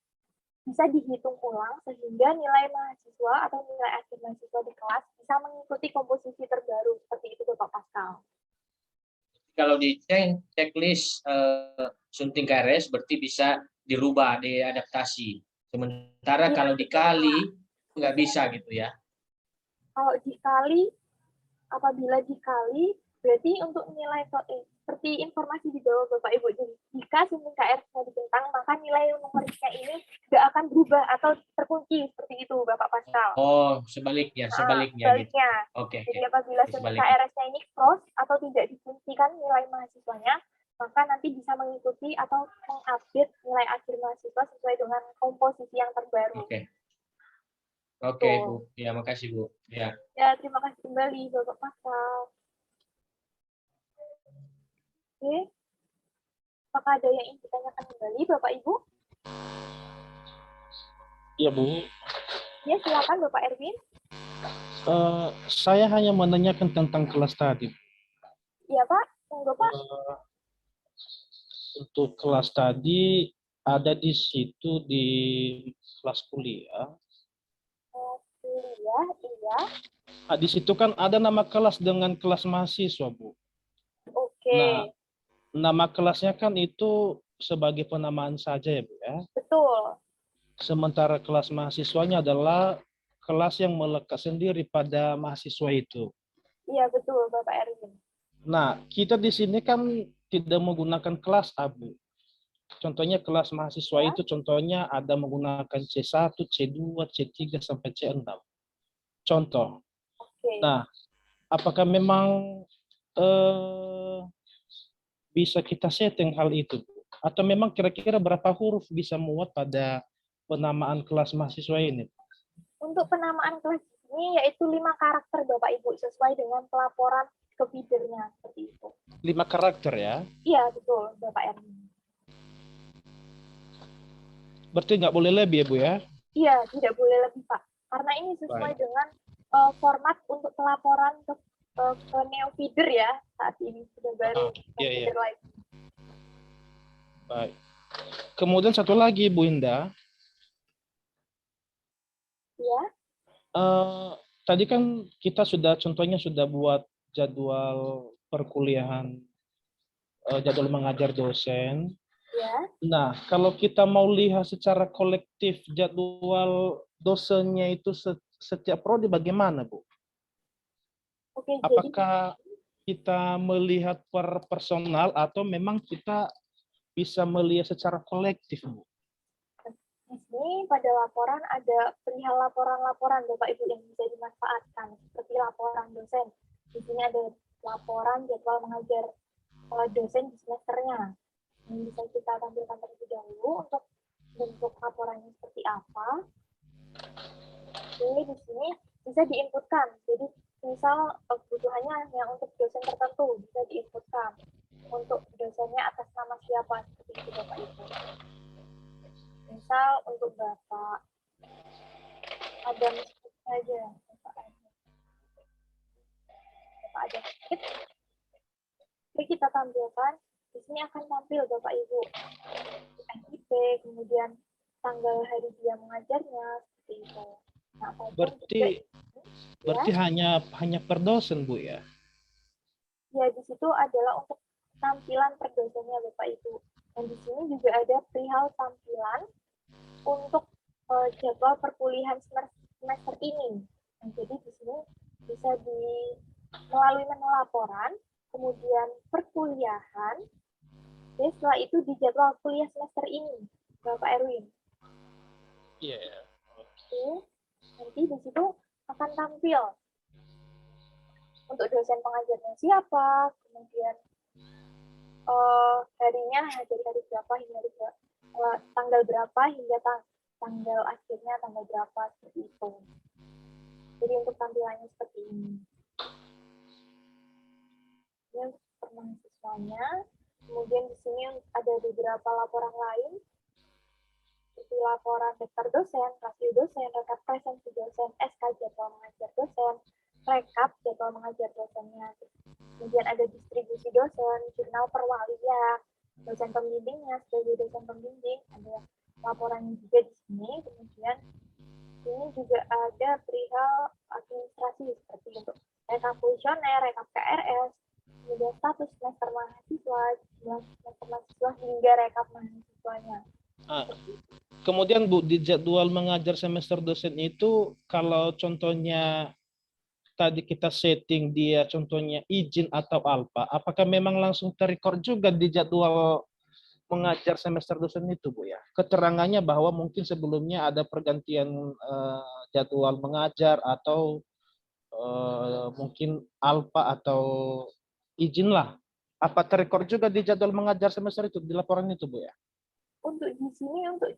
bisa dihitung ulang sehingga nilai mahasiswa atau nilai akhir mahasiswa di kelas bisa mengikuti komposisi terbaru, seperti itu Bapak Pascal. Kalau di checklist sunting KRS berarti bisa dirubah, diadaptasi. Sementara kalau dikali nggak bisa gitu ya. Kalau dikali, apabila dikali, berarti untuk nilai seperti informasi di bawah Bapak Ibu. Jadi jika sunting KRS-nya dicentang, maka nilai numeriknya ini nggak akan berubah atau terkunci seperti itu Bapak Pascal. Oh, sebaliknya gitu. Oke. Jadi apabila sunting KRS-nya ini cross atau tidak dikuncikan nilai mahasiswanya, maka nanti bisa mengikuti atau mengupdate nilai akhir mahasiswa sesuai dengan komposisi yang terbaru. Oke, Bu. Ya, makasih, Bu. Ya. Ya, terima kasih kembali Bapak Pascal. Oke. Apakah ada yang ingin ditanyakan kembali Bapak Ibu? Iya, Bu. Ya, silakan Bapak Erwin. Saya hanya menanyakan tentang kelas tadi. Iya, Pak. Monggo, Pak. Untuk kelas tadi ada di situ di kelas kuliah. Kuliah, iya. Nah, di situ kan ada nama kelas dengan kelas mahasiswa, Bu. Oke. Nah, nama kelasnya kan itu sebagai penamaan saja ya, Bu ya. Betul. Sementara kelas mahasiswanya adalah kelas yang melekat sendiri pada mahasiswa itu. Iya, betul Bapak Erwin. Nah, kita di sini kan tidak menggunakan kelas A, Bu. Contohnya kelas mahasiswa itu contohnya ada menggunakan C1, C2, C3 sampai C6. Contoh. Oke. Nah, apakah memang bisa kita setting hal itu? Atau memang kira-kira berapa huruf bisa muat pada penamaan kelas mahasiswa ini? Untuk penamaan kelas ini yaitu 5 karakter Bapak Ibu sesuai dengan pelaporan ke feedernya seperti itu. 5 karakter ya? Iya, betul Bapak Erwin. Berarti nggak boleh lebih ya, Bu ya? Iya, tidak boleh lebih Pak. Karena ini sesuai dengan format untuk pelaporan ke Neo Feeder ya saat ini sudah baru Iya. lagi. Baik. Kemudian satu lagi Bu Indah. Iya. Tadi kan kita contohnya sudah buat jadwal perkuliahan, jadwal mengajar dosen. Ya. Nah, kalau kita mau lihat secara kolektif jadwal dosennya itu setiap prodi bagaimana, Bu? Oke, apakah kita melihat per personal atau memang kita bisa melihat secara kolektif, Bu? Di sini pada laporan ada perihal laporan-laporan Bapak Ibu yang bisa dimanfaatkan seperti laporan dosen. Di sini ada laporan jadwal mengajar dosen di semesternya. Ini bisa kita tampilkan terlebih dahulu untuk bentuk laporannya seperti apa. Ini di sini bisa diinputkan. Jadi misal kebutuhannya hanya untuk dosen tertentu bisa diinputkan. Untuk dosennya atas nama siapa seperti itu Bapak Ibu. Misal untuk Bapak ada saja, Bapak ada sedikit. Jadi kita tampilkan, di sini akan tampil Bapak Ibu NIP, kemudian tanggal hari dia mengajarnya, seperti itu. Nah, berarti hanya per dosen, Bu, ya? Ya, di situ adalah untuk tampilan per dosennya Bapak Ibu. Dan di sini juga ada perihal tampilan untuk jadwal perkuliahan semester ini. Nah, jadi di sini bisa melalui menu laporan, kemudian perkuliahan, dan setelah itu di jadwal kuliah semester ini, Bapak Erwin. Iya. Yeah. Oke, nanti di situ akan tampil untuk dosen pengajarnya siapa, kemudian harinya dari hari berapa hingga tanggal berapa hingga tanggal akhirnya tanggal berapa, seperti itu. Jadi untuk tampilannya seperti ini. Ini untuk mahasiswanya. Kemudian di sini ada beberapa laporan lain, seperti laporan daftar dosen, rasio dosen, rekap presensi dosen, SK jadwal mengajar dosen, rekap jadwal mengajar dosennya. Kemudian ada distribusi dosen, jurnal perwalian, dosen pembimbingnya sebagai dosen pembimbing, ada laporan juga di sini. Kemudian ini juga ada perihal administrasi seperti untuk rekap kuesioner, rekap KRS, kemudian status semester mahasiswa, semester mahasiswa hingga rekap mahasiswanya. Kemudian Bu, di jadwal mengajar semester dosen itu, kalau contohnya tadi kita setting dia contohnya izin atau alpa, apakah memang langsung terrecord juga di jadwal mengajar semester dosen itu, Bu, ya? Keterangannya bahwa mungkin sebelumnya ada pergantian jadwal mengajar atau mungkin alpa atau izin lah. Apa terrecord juga di jadwal mengajar semester itu, di laporan itu, Bu, ya? Untuk di sini untuk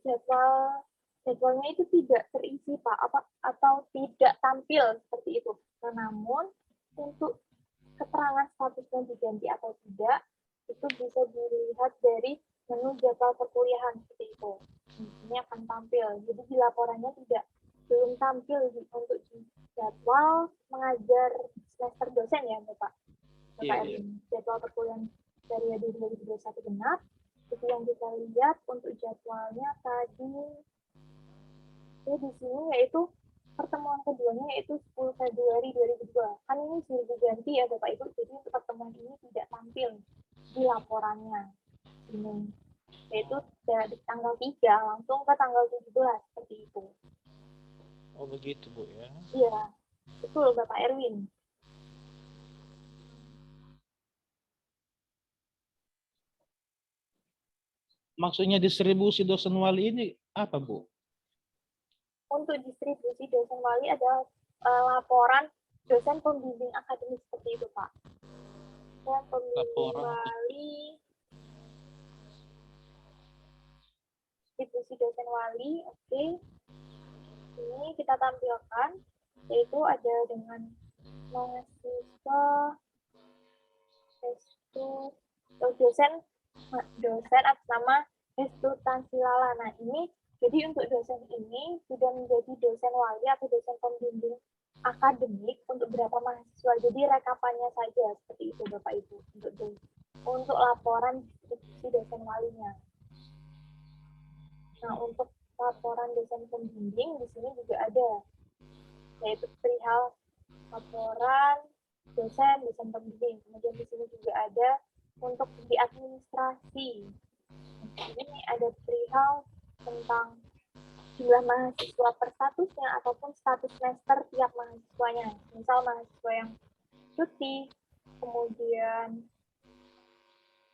jadwalnya itu tidak terisi Pak, atau tidak tampil seperti itu. Namun untuk keterangan statusnya diganti atau tidak itu bisa dilihat dari menu jadwal perkuliahan seperti itu. Di sini akan tampil. Jadi di laporannya belum tampil untuk di jadwal mengajar semester dosen ya Bapak. Jadwal perkuliahan periode 2021 genap. Itu yang kita lihat untuk jadwalnya tadi. Di sini yaitu pertemuan keduanya yaitu 10 Februari 2002. Kan ini sudah diganti ya Bapak Ibu, jadi untuk pertemuan ini tidak tampil di laporannya. Ini yaitu dari tanggal 3 langsung ke tanggal 17 seperti itu. Oh begitu Bu ya? Iya, betul Bapak Erwin. Maksudnya distribusi dosen wali ini apa, Bu? Untuk distribusi dosen wali adalah laporan dosen pembimbing akademik seperti itu, Pak. Dan pembimbing wali, distribusi dosen wali, oke. Ini kita tampilkan, yaitu ada dengan mahasiswa, dosen atas nama Restu Tansilala. Nah, ini jadi untuk dosen ini sudah menjadi dosen wali atau dosen pembimbing akademik untuk beberapa mahasiswa. Jadi rekapannya saja seperti itu Bapak Ibu untuk laporan distribusi dosen walinya. Nah, untuk laporan dosen pembimbing di sini juga ada, yaitu perihal laporan dosen pembimbing. Kemudian di sini juga ada untuk di administrasi. Ini ada perihal tentang jumlah mahasiswa per statusnya ataupun status semester tiap mahasiswanya. Misal mahasiswa yang cuti, kemudian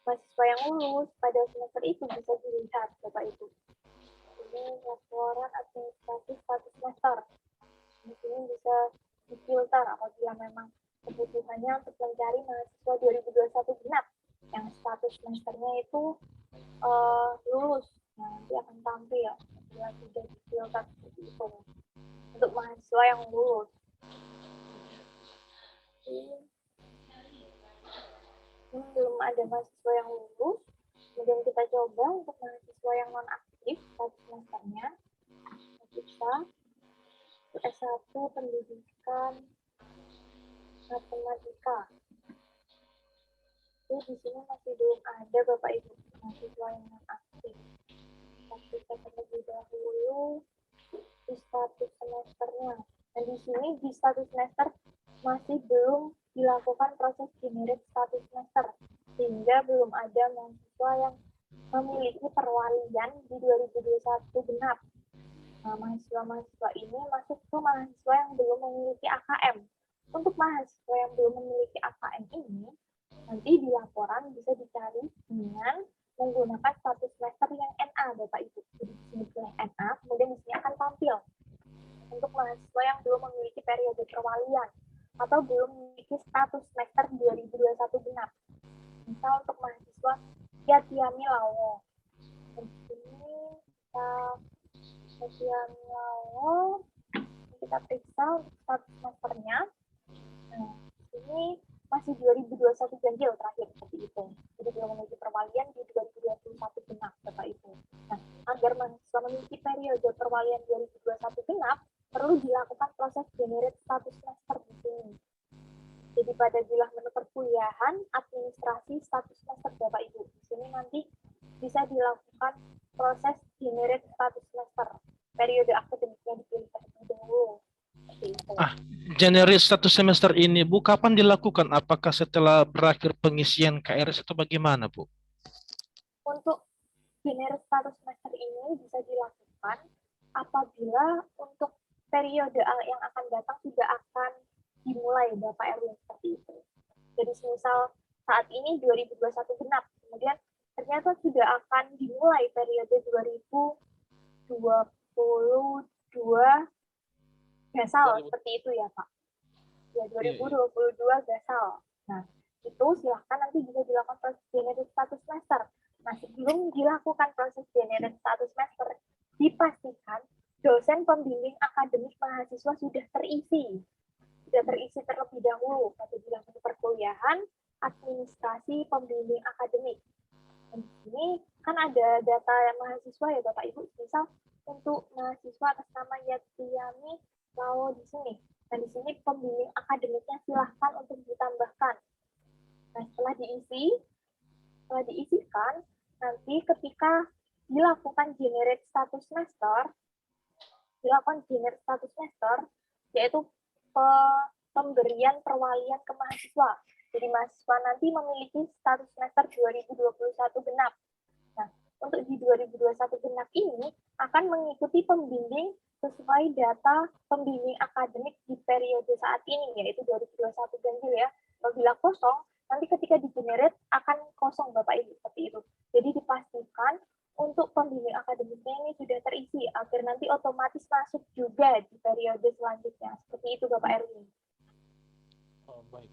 mahasiswa yang lulus pada semester itu bisa dilihat Bapak Ibu. Ini laporan administrasi satu semester. Di sini bisa difilter apabila memang kebutuhannya untuk mencari mahasiswa 2021 genap yang status semesternya itu lulus. Nah, nanti akan tampil bila sudah difilter seperti itu untuk mahasiswa yang lulus. Ini belum ada mahasiswa yang lulus. Kemudian kita coba untuk mahasiswa yang non aktif status semesternya. Bisa S1 pendidikan matematika. Jadi di sini masih belum ada Bapak Ibu mahasiswa yang non aktif. Tapi kita terlebih dahulu di status semesternya. Dan di sini di status semester masih belum dilakukan proses generate status semester, sehingga belum ada mahasiswa yang memiliki perwalian di 2021 genap. Nah, mahasiswa-mahasiswa ini masuk ke mahasiswa yang belum memiliki AKM. Untuk mahasiswa yang belum memiliki AKM ini, nanti di laporan bisa dicari dengan menggunakan status semester yang NA, Bapak Ibu. Jadi di sini pilih NA, kemudian di sini akan tampil untuk mahasiswa yang belum memiliki periode perwalian atau belum memiliki status semester 2021 genap. Misal untuk mahasiswa Yatiami Lawo. Di sini Yatiami Lawo kita periksa untuk status semesternya. Nah, ini masih 2021 ganjil terakhir seperti itu. Jadi belum memiliki perwalian di 2021 genap, Bapak Ibu. Nah, agar mahasiswa memiliki periode perwalian 2021 genap, perlu dilakukan proses generate status semester di sini. Jadi pada bilah menu perkuliahan, administrasi status semester Bapak Ibu. Di sini nanti bisa dilakukan proses generate status semester. Periode akademiknya dipilih terlebih dahulu. Generate status semester ini, Bu, kapan dilakukan? Apakah setelah berakhir pengisian KRS atau bagaimana, Bu? Untuk generate status semester ini bisa dilakukan apabila untuk periode yang akan datang sudah akan dimulai Bapak Erwin seperti itu. Jadi misal saat ini 2021 genap, kemudian ternyata sudah akan dimulai periode 2022 gasal seperti itu ya Pak. Ya 2022 gasal. Nah, itu silahkan nanti bisa dilakukan proses generate status semester. Nah, sebelum dilakukan proses generate status semester, dipastikan dosen pembimbing akademik mahasiswa sudah terisi terlebih dahulu pada bidang perkuliahan, administrasi, pembimbing akademik. Dan di sini kan ada data mahasiswa ya Bapak Ibu, misal untuk mahasiswa atas nama Yatiami Lawo di sini. Dan di sini pembimbing akademiknya silahkan untuk ditambahkan. Nah, setelah diisikan, nanti ketika dilakukan generate status semester, yaitu pemberian perwalian ke mahasiswa. Jadi mahasiswa nanti memiliki status semester 2021 genap. Nah, untuk di 2021 genap ini akan mengikuti pembimbing sesuai data pembimbing akademik di periode saat ini, yaitu 2021 ganjil ya. Apabila kosong, nanti ketika di-generate akan kosong Bapak Ibu seperti itu. Jadi dipastikan untuk pembimbing akademiknya ini sudah terisi agar nanti otomatis masuk juga di periode selanjutnya. Seperti itu Bapak Erwin. Oh, baik.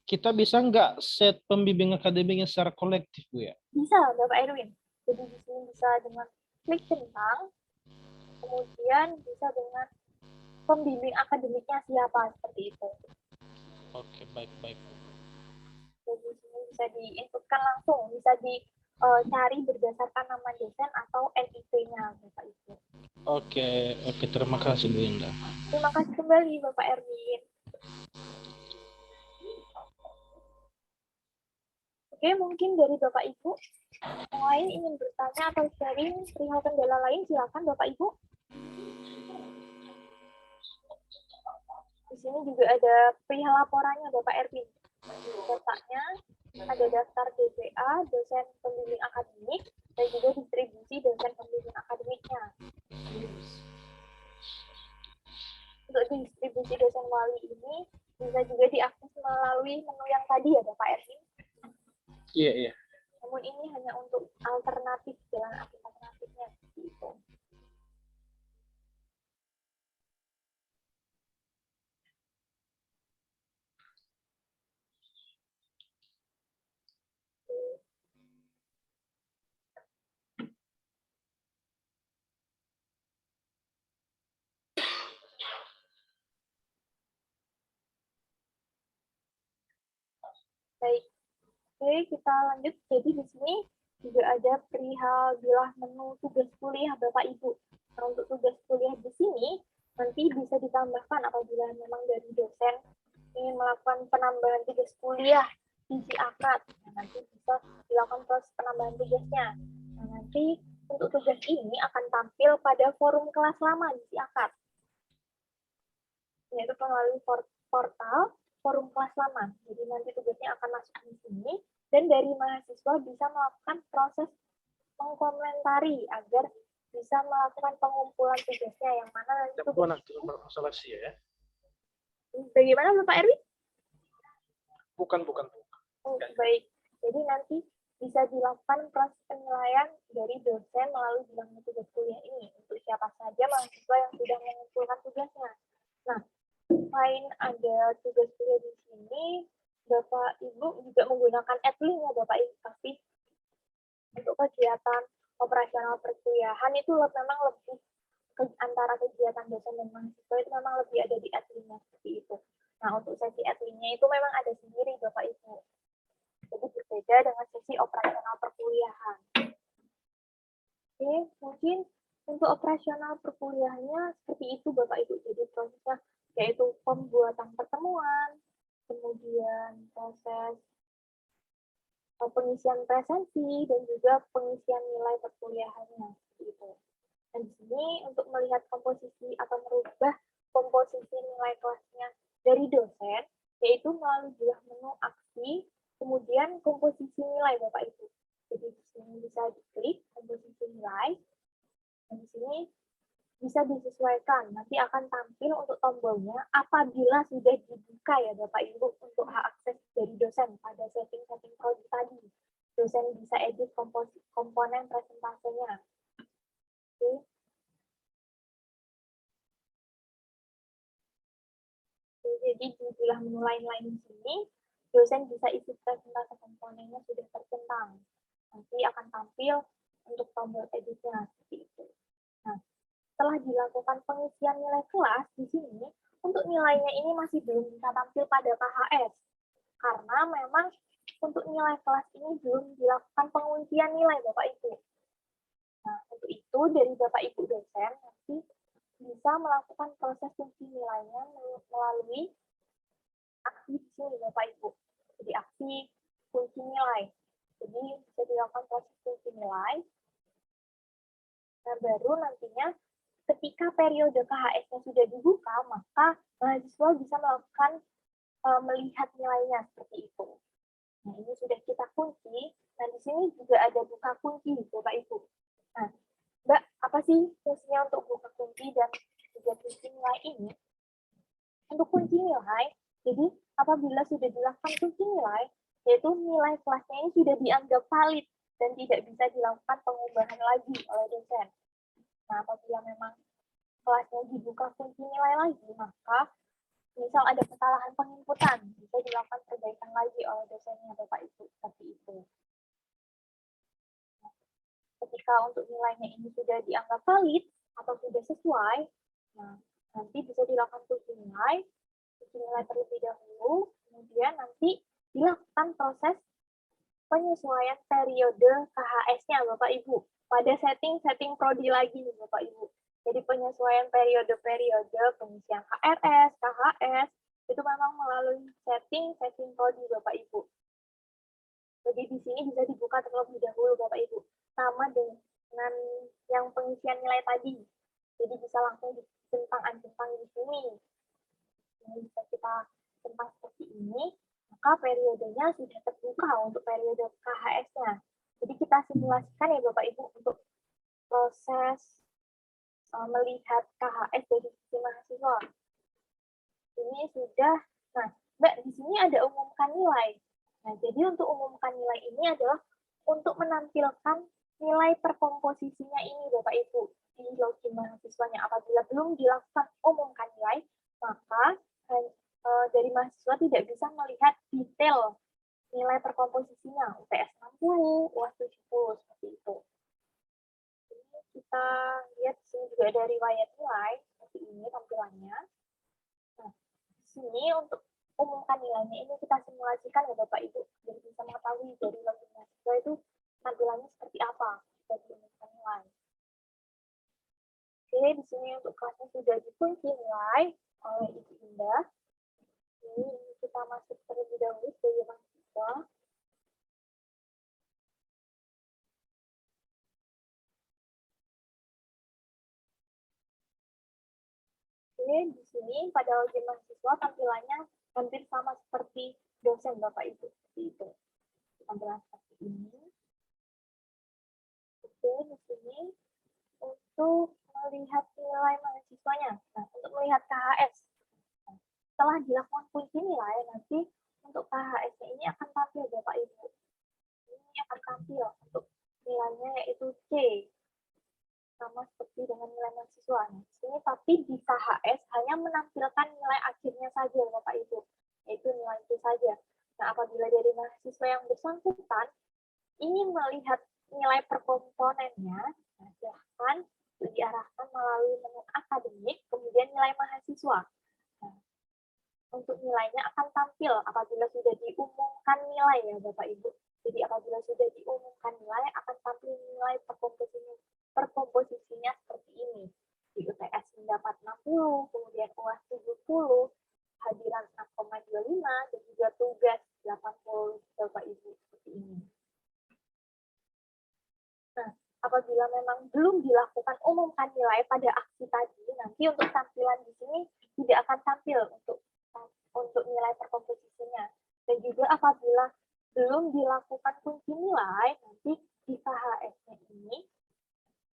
Kita bisa nggak set pembimbing akademiknya secara kolektif, Bu ya? Bisa Bapak Erwin. Jadi di sini bisa dengan klik centang, kemudian bisa dengan pembimbing akademiknya siapa seperti itu. Oke, baik. Jadi di sini bisa diinputkan langsung, bisa dicari berdasarkan nama dosen atau NIP-nya Bapak Ibu. Oke, terima kasih Bu Indah. Terima kasih kembali Bapak Erwin. Oke, mungkin dari Bapak Ibu yang lain ingin bertanya atau sharing perihal kendala lain, silakan Bapak Ibu. Di sini juga ada perihal laporannya Bapak Erwin. Datanya ada daftar DPA, dosen pembimbing akademik, dan juga distribusi dosen pembimbing akademiknya. Untuk distribusi dosen wali ini bisa juga diakses melalui menu yang tadi ya Bapak Erwin. Iya. Namun ini hanya untuk alternatif, jalan alternatifnya seperti itu. Baik, oke kita lanjut. Jadi di sini juga ada perihal bilah menu tugas kuliah Bapak Ibu. Nah, untuk tugas kuliah di sini nanti bisa ditambahkan apabila memang dari dosen ingin melakukan penambahan tugas kuliah di si akad. Nah, nanti bisa dilakukan proses penambahan tugasnya. Nah, nanti untuk tugas ini akan tampil pada forum kelas lama di si akad, yaitu melalui portal forum kelas lama. Jadi nanti tugasnya akan masuk di sini dan dari mahasiswa bisa melakukan proses mengkomentari agar bisa melakukan pengumpulan tugasnya yang mana nanti masalah sih ya. Bagaimana Bapak Erwin? Bukan. Oh, baik. Jadi nanti bisa dilakukan proses penilaian dari dosen melalui bilang tugas kuliah ini untuk siapa saja mahasiswa yang sudah mengumpulkan tugasnya. Nah, selain ada tugas kuliah di sini, Bapak Ibu juga menggunakan Edlink ya Bapak Ibu, tapi untuk kegiatan operasional perkuliahan itu memang lebih antara kegiatan dosen dan mahasiswa itu memang lebih ada di Edlinknya seperti itu. Nah, untuk sesi Edlinknya itu memang ada sendiri Bapak Ibu. Jadi berbeda dengan sesi operasional perkuliahan. Oke, mungkin untuk operasional perkuliahannya seperti itu Bapak Ibu. Jadi prosesnya yaitu pembuatan pertemuan, kemudian proses pengisian presensi, dan juga pengisian nilai perkuliahannya. Gitu. Dan di sini untuk melihat komposisi atau merubah komposisi nilai kelasnya dari dosen, yaitu melalui bilah menu aksi, kemudian komposisi nilai Bapak Ibu. Jadi di sini bisa diklik komposisi nilai, dan di sini bisa disesuaikan. Nanti akan tampil untuk tombolnya apabila sudah dibuka ya Bapak Ibu untuk hak akses dari dosen pada setting-setting prodi tadi. Dosen bisa edit komponen presentasenya. Oke. Jadi di bilah menu lain-lain di sini, dosen bisa isi presentasi komponennya sudah tercentang. Nanti akan tampil untuk tombol editnya seperti itu. Nah, setelah dilakukan pengisian nilai kelas di sini, untuk nilainya ini masih belum bisa tampil pada KHS. Karena memang untuk nilai kelas ini belum dilakukan penguncian nilai Bapak Ibu. Nah, untuk itu dari Bapak Ibu dosen nanti bisa melakukan proses kunci nilainya melalui aksi di sini Bapak Ibu. Jadi aksi kunci nilai. Jadi bisa dilakukan proses kunci nilai. Nah, baru nantinya ketika periode KHS-nya sudah dibuka, maka mahasiswa bisa melakukan melihat nilainya seperti itu. Nah, ini sudah kita kunci. Nah, di sini juga ada buka kunci, Bapak Ibu. Nah, Mbak, apa sih fungsinya untuk buka kunci dan juga kunci nilai ini? Untuk kunci nilai, jadi apabila sudah dilakukan kunci nilai, yaitu nilai kelasnya ini sudah dianggap valid dan tidak bisa dilakukan pengubahan lagi oleh dosen. Nah, apabila memang kelasnya dibuka kunci nilai lagi, maka misal ada kesalahan penginputan, bisa dilakukan perbaikan lagi oleh dosennya Bapak Ibu, seperti itu. Nah, ketika untuk nilainya ini sudah dianggap valid atau sudah sesuai, nah, nanti bisa dilakukan kunci nilai terlebih dahulu, kemudian nanti dilakukan proses penyesuaian periode KHS-nya Bapak Ibu pada setting prodi lagi nih Bapak Ibu. Jadi penyesuaian periode-periode pengisian KRS, KHS itu memang melalui setting prodi Bapak Ibu. Jadi di sini bisa dibuka terlebih dahulu Bapak Ibu, sama dengan yang pengisian nilai tadi. Jadi bisa langsung dicentang di sini. Ini bisa kita centang seperti ini, maka periodenya sudah terbuka untuk periode KHS-nya. Jadi kita simulasikan ya Bapak Ibu untuk proses melihat KHS dari sisi mahasiswa. Ini sudah, nah Mbak, di sini ada umumkan nilai. Nah, jadi untuk umumkan nilai ini adalah untuk menampilkan nilai perkomposisinya ini Bapak Ibu di login mahasiswanya. Apabila belum dilakukan umumkan nilai, maka dari mahasiswa tidak bisa melihat detail nilai perkomposisinya, UTS 60, UAS 70, seperti itu. Ini kita lihat di sini juga ada riwayat nilai, seperti ini tampilannya. Nah, di sini untuk umumkan nilainya ini kita simulasikan ya Bapak Ibu, biar bisa mengetahui dari login mahasiswa itu tampilannya seperti apa bagi umumkan nilai. Oke, di sini untuk kelasnya sudah dikunci nilai oleh Ibu Indah. Ini kita masuk terlebih dahulu sebagai mahasiswa. Oke, di sini pada login mahasiswa tampilannya hampir sama seperti dosen Bapak Ibu, seperti itu. Tampilan seperti ini. Oke, di sini untuk melihat nilai mahasiswanya. Nah, untuk melihat KHS. Setelah dilakukan kunci nilai, nanti untuk KHS-nya ini akan tampil Bapak Ibu. Ini akan tampil untuk nilainya yaitu C. Sama seperti dengan nilai mahasiswa. Nah, di sini tapi di KHS hanya menampilkan nilai akhirnya saja Bapak Ibu, yaitu nilai C saja. Nah, apabila dari mahasiswa yang bersangkutan ingin melihat nilai per komponennya, nah, silahkan diarahkan melalui menu akademik, kemudian nilai mahasiswa. Nah, untuk nilainya akan tampil apabila sudah diumumkan nilai ya Bapak Ibu. Jadi apabila sudah diumumkan nilai akan tampil nilai perkomposisinya seperti ini. Di UTS mendapat 60, kemudian UAS 70, hadiran 6,25, dan juga tugas 80 Bapak Ibu seperti ini. Nah, apabila memang belum dilakukan umumkan nilai pada aksi tadi, nanti untuk tampilan di sini tidak akan tampil untuk nilai perkomposisinya. Dan juga apabila belum dilakukan kunci nilai, nanti di KHS-nya ini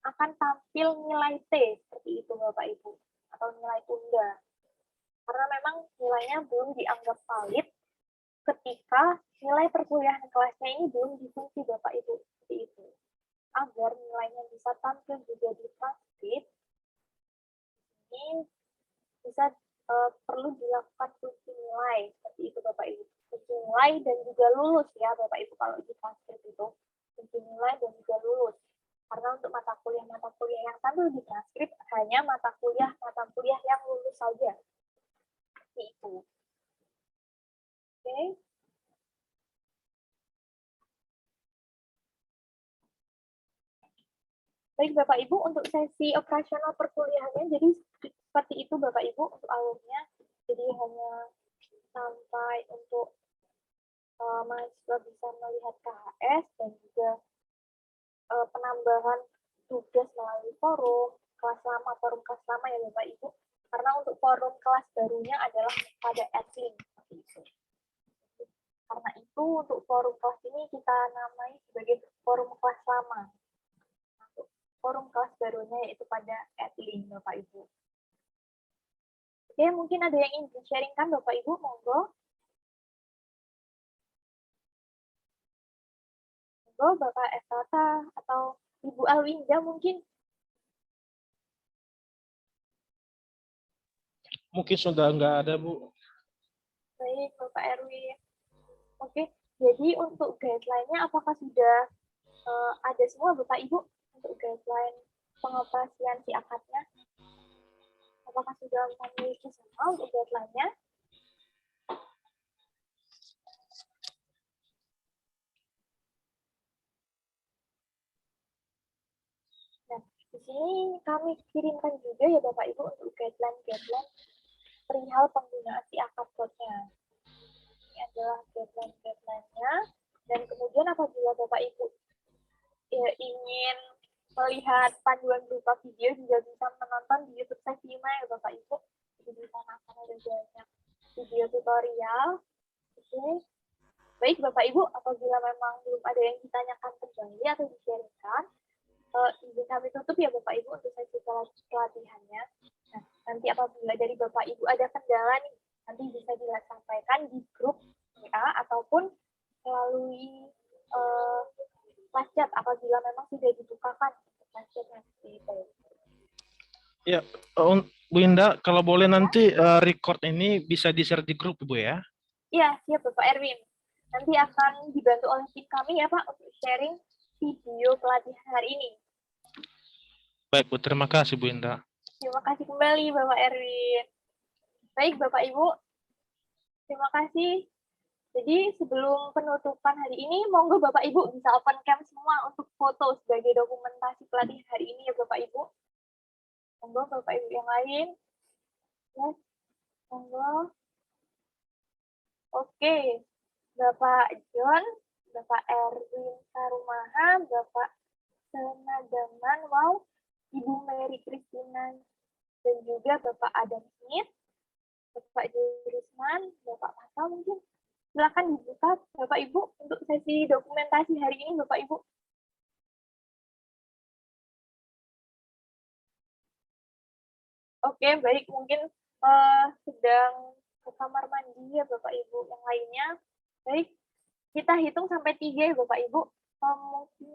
akan tampil nilai T, seperti itu Bapak Ibu, atau nilai tunda. Karena memang nilainya belum dianggap valid ketika nilai perkuliahan kelasnya ini belum dikunci Bapak Ibu, seperti itu. Agar nilainya bisa tampil juga di transkrip, ini bisa perlu dilakukan kunci nilai, seperti itu Bapak Ibu. Kunci nilai dan juga lulus ya Bapak Ibu kalau di transkrip itu. Kunci nilai dan juga lulus. Karena untuk mata kuliah yang tampil di transkrip hanya mata kuliah yang lulus saja. Seperti itu. Oke. Baik Bapak Ibu, untuk sesi operasional perkuliahannya, jadi seperti itu Bapak Ibu untuk alurnya. Jadi hanya sampai untuk mahasiswa bisa melihat KHS dan juga penambahan tugas melalui forum kelas lama ya Bapak Ibu. Karena untuk forum kelas barunya adalah pada Adlink. Karena itu untuk forum kelas ini kita namai sebagai forum kelas lama. Untuk forum kelas barunya yaitu pada Adlink Bapak Ibu. Oke, mungkin ada yang ingin di-sharingkan Bapak Ibu, monggo. Monggo Bapak Efrata atau Ibu Alwinda mungkin. Mungkin sudah nggak ada, Bu. Baik, Bapak Erwin. Oke, jadi untuk guideline-nya apakah sudah ada semua Bapak Ibu untuk guideline pengoperasian si akadnya? Apakah sudah memiliki semua untuk guideline-nya? Nah, di sini kami kirimkan juga ya Bapak Ibu untuk guideline perihal penggunaan si akad code-nya. Ini adalah guideline-nya. Dan kemudian apabila Bapak Ibu ingin melihat panduan berupa video, juga bisa menonton di YouTube saya Vima ya Bapak Ibu. Jadi di sana akan ada banyak video tutorial. Oke. Baik Bapak Ibu, apabila memang belum ada yang ditanyakan kembali atau di-sharingkan, izin kami tutup ya Bapak Ibu untuk sesi pelatihannya. Nah, nanti apabila dari Bapak Ibu ada kendala nih, nanti bisa disampaikan di grup WA ataupun melalui kelas chat apabila memang sudah dibukakan kelas chatnya seperti itu. Ya, Bu Indah, kalau boleh nanti record ini bisa di-share di grup, Bu ya? Iya, siap Bapak Erwin. Nanti akan dibantu oleh tim kami ya Pak untuk sharing video pelatihan hari ini. Baik, Bu. Terima kasih, Bu Indah. Terima kasih kembali Bapak Erwin. Baik Bapak Ibu, terima kasih. Jadi sebelum penutupan hari ini, monggo Bapak Ibu bisa open cam semua untuk foto sebagai dokumentasi pelatihan hari ini ya Bapak Ibu. Monggo Bapak Ibu yang lain. Yes. Monggo. Oke. Bapak John, Bapak Erwin Sarumaha, Bapak Senadaman, wow, Ibu Mary Christina, dan juga Bapak Adam Smith, Bapak Jurisman, Bapak Pasal mungkin. Silakan dibuka Bapak Ibu untuk sesi dokumentasi hari ini Bapak Ibu. Oke, baik, mungkin sedang ke kamar mandi ya Bapak Ibu. Yang lainnya, baik, kita hitung sampai 3 ya Bapak Ibu. Mungkin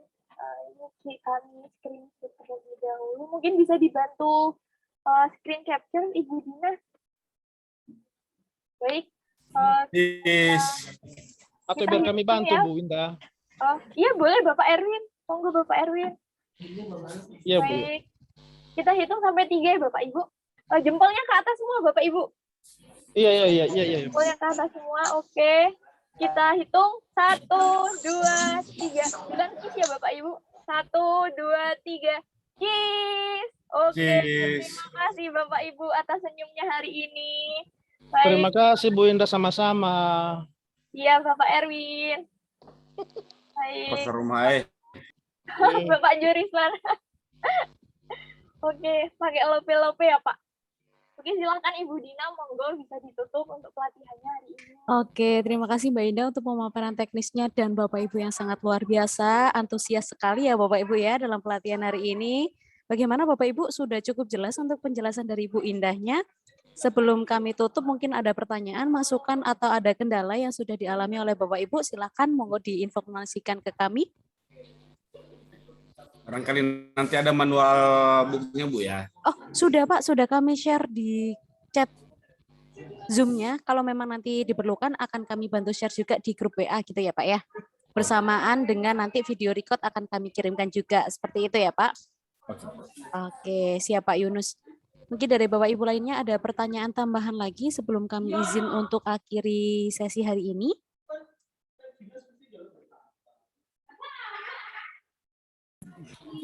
ini kami screenshot terlebih dahulu. Mungkin bisa dibantu screen capture Ibu Dina. Baik. Atau biar kami bantu ya, Bu Indah. Iya boleh Bapak Erwin. Tunggu Bapak Erwin. Iya, Bu. Baik. Kita hitung sampai 3 ya Bapak Ibu. Jempolnya ke atas semua Bapak Ibu. Iya. Jempolnya ke atas semua, oke. Kita hitung 1, 2, 3. Bilang kiss ya Bapak Ibu. 1, 2, 3. Kiss. Oke. Terima kasih Bapak Ibu atas senyumnya hari ini. Baik. Terima kasih Bu Indah, sama-sama. Iya Bapak Erwin. Baik. Bapak Jurisman. Oke, pakai lope-lope ya Pak. Oke, silakan Ibu Dina, monggo bisa ditutup untuk pelatihannya hari ini. Oke, terima kasih Mbak Indah untuk pemaparan teknisnya dan Bapak Ibu yang sangat luar biasa, antusias sekali ya Bapak Ibu ya dalam pelatihan hari ini. Bagaimana Bapak Ibu, sudah cukup jelas untuk penjelasan dari Ibu Indahnya? Sebelum kami tutup, mungkin ada pertanyaan, masukan, atau ada kendala yang sudah dialami oleh Bapak Ibu, silakan monggo diinformasikan ke kami. Barangkali nanti ada manual bukunya Bu ya. Oh, sudah Pak, sudah kami share di chat Zoom-nya. Kalau memang nanti diperlukan akan kami bantu share juga di grup WA gitu ya Pak ya. Bersamaan dengan nanti video record akan kami kirimkan juga. Seperti itu ya Pak. Oke, siap Pak Yunus. Mungkin dari Bapak Ibu lainnya ada pertanyaan tambahan lagi sebelum kami izin untuk akhiri sesi hari ini.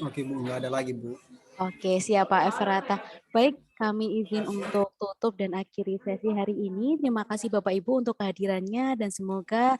Oke Bu, nggak ada lagi Bu. Oke, siap Pak Everata. Baik, kami izin untuk tutup dan akhiri sesi hari ini. Terima kasih Bapak Ibu untuk kehadirannya dan semoga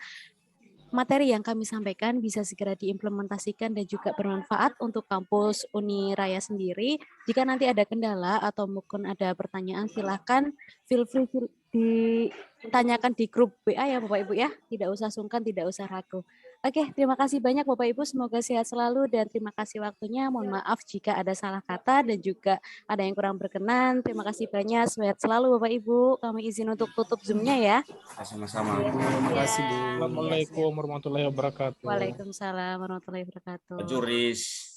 materi yang kami sampaikan bisa segera diimplementasikan dan juga bermanfaat untuk kampus Uniraya sendiri. Jika nanti ada kendala atau mungkin ada pertanyaan, silakan feel free ditanyakan di grup WA ya Bapak Ibu ya. Tidak usah sungkan, tidak usah ragu. Oke, terima kasih banyak Bapak Ibu. Semoga sehat selalu dan terima kasih waktunya. Mohon maaf jika ada salah kata dan juga ada yang kurang berkenan. Terima kasih banyak. Sehat selalu Bapak Ibu. Kami izin untuk tutup Zoom-nya ya. Sama-sama. Terima kasih Bu. Assalamualaikum warahmatullahi wabarakatuh. Waalaikumsalam warahmatullahi wabarakatuh. Juris.